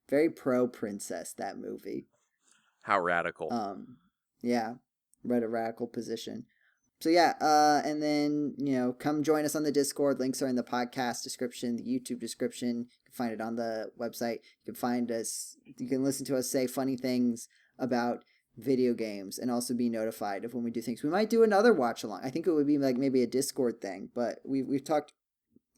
Very pro princess, that movie. How radical. Yeah. Right, a radical position. So yeah, and then, come join us on the Discord. Links are in the podcast description, the YouTube description. You can find it on the website. You can find us, you can listen to us say funny things about video games and also be notified of when we do things. We might do another watch along. I think it would be like maybe a Discord thing, but we've talked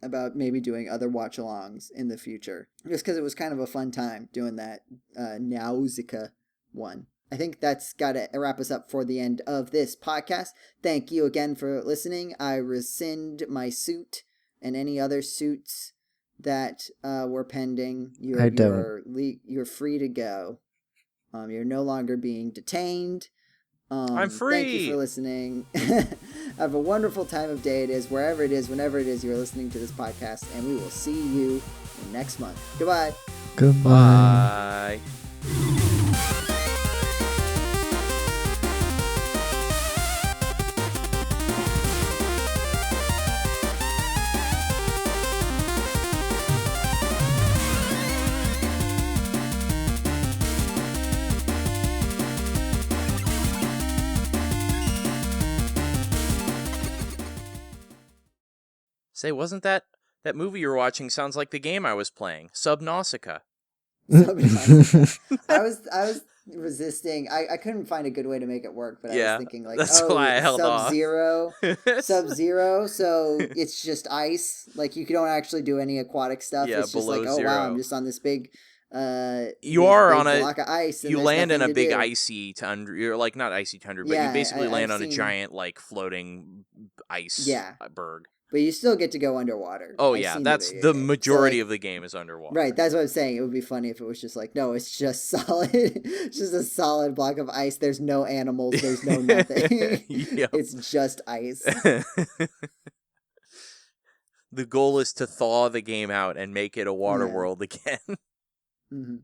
about maybe doing other watch alongs in the future, just because it was kind of a fun time doing that Nausicaa one. I think that's got to wrap us up for the end of this podcast. Thank you again for listening. I rescind my suit and any other suits that were pending. You're free to go. You're no longer being detained. I'm free. Thank you for listening. Have a wonderful time of day it is, wherever it is, whenever it is you're listening to this podcast, and we will see you next month. Goodbye. Goodbye. Bye. Say, wasn't that movie you were watching sounds like the game I was playing, Subnautica? I was resisting. I couldn't find a good way to make it work, but I was thinking like, that's why I held Sub-Zero, Sub-Zero, so it's just ice. Like you don't actually do any aquatic stuff. Yeah, it's just like, oh wow, I'm just on this big you are on a block of ice. And you land in a big icy tundra. You're like not icy tundra, but you basically land on a giant like floating ice berg. But you still get to go underwater. Oh, yeah, that's the majority of the game is underwater. Right, that's what I'm saying. It would be funny if it was just like, no, it's just solid. It's just a solid block of ice. There's no animals. There's no nothing. It's just ice. The goal is to thaw the game out and make it a water world again. Mm-hmm.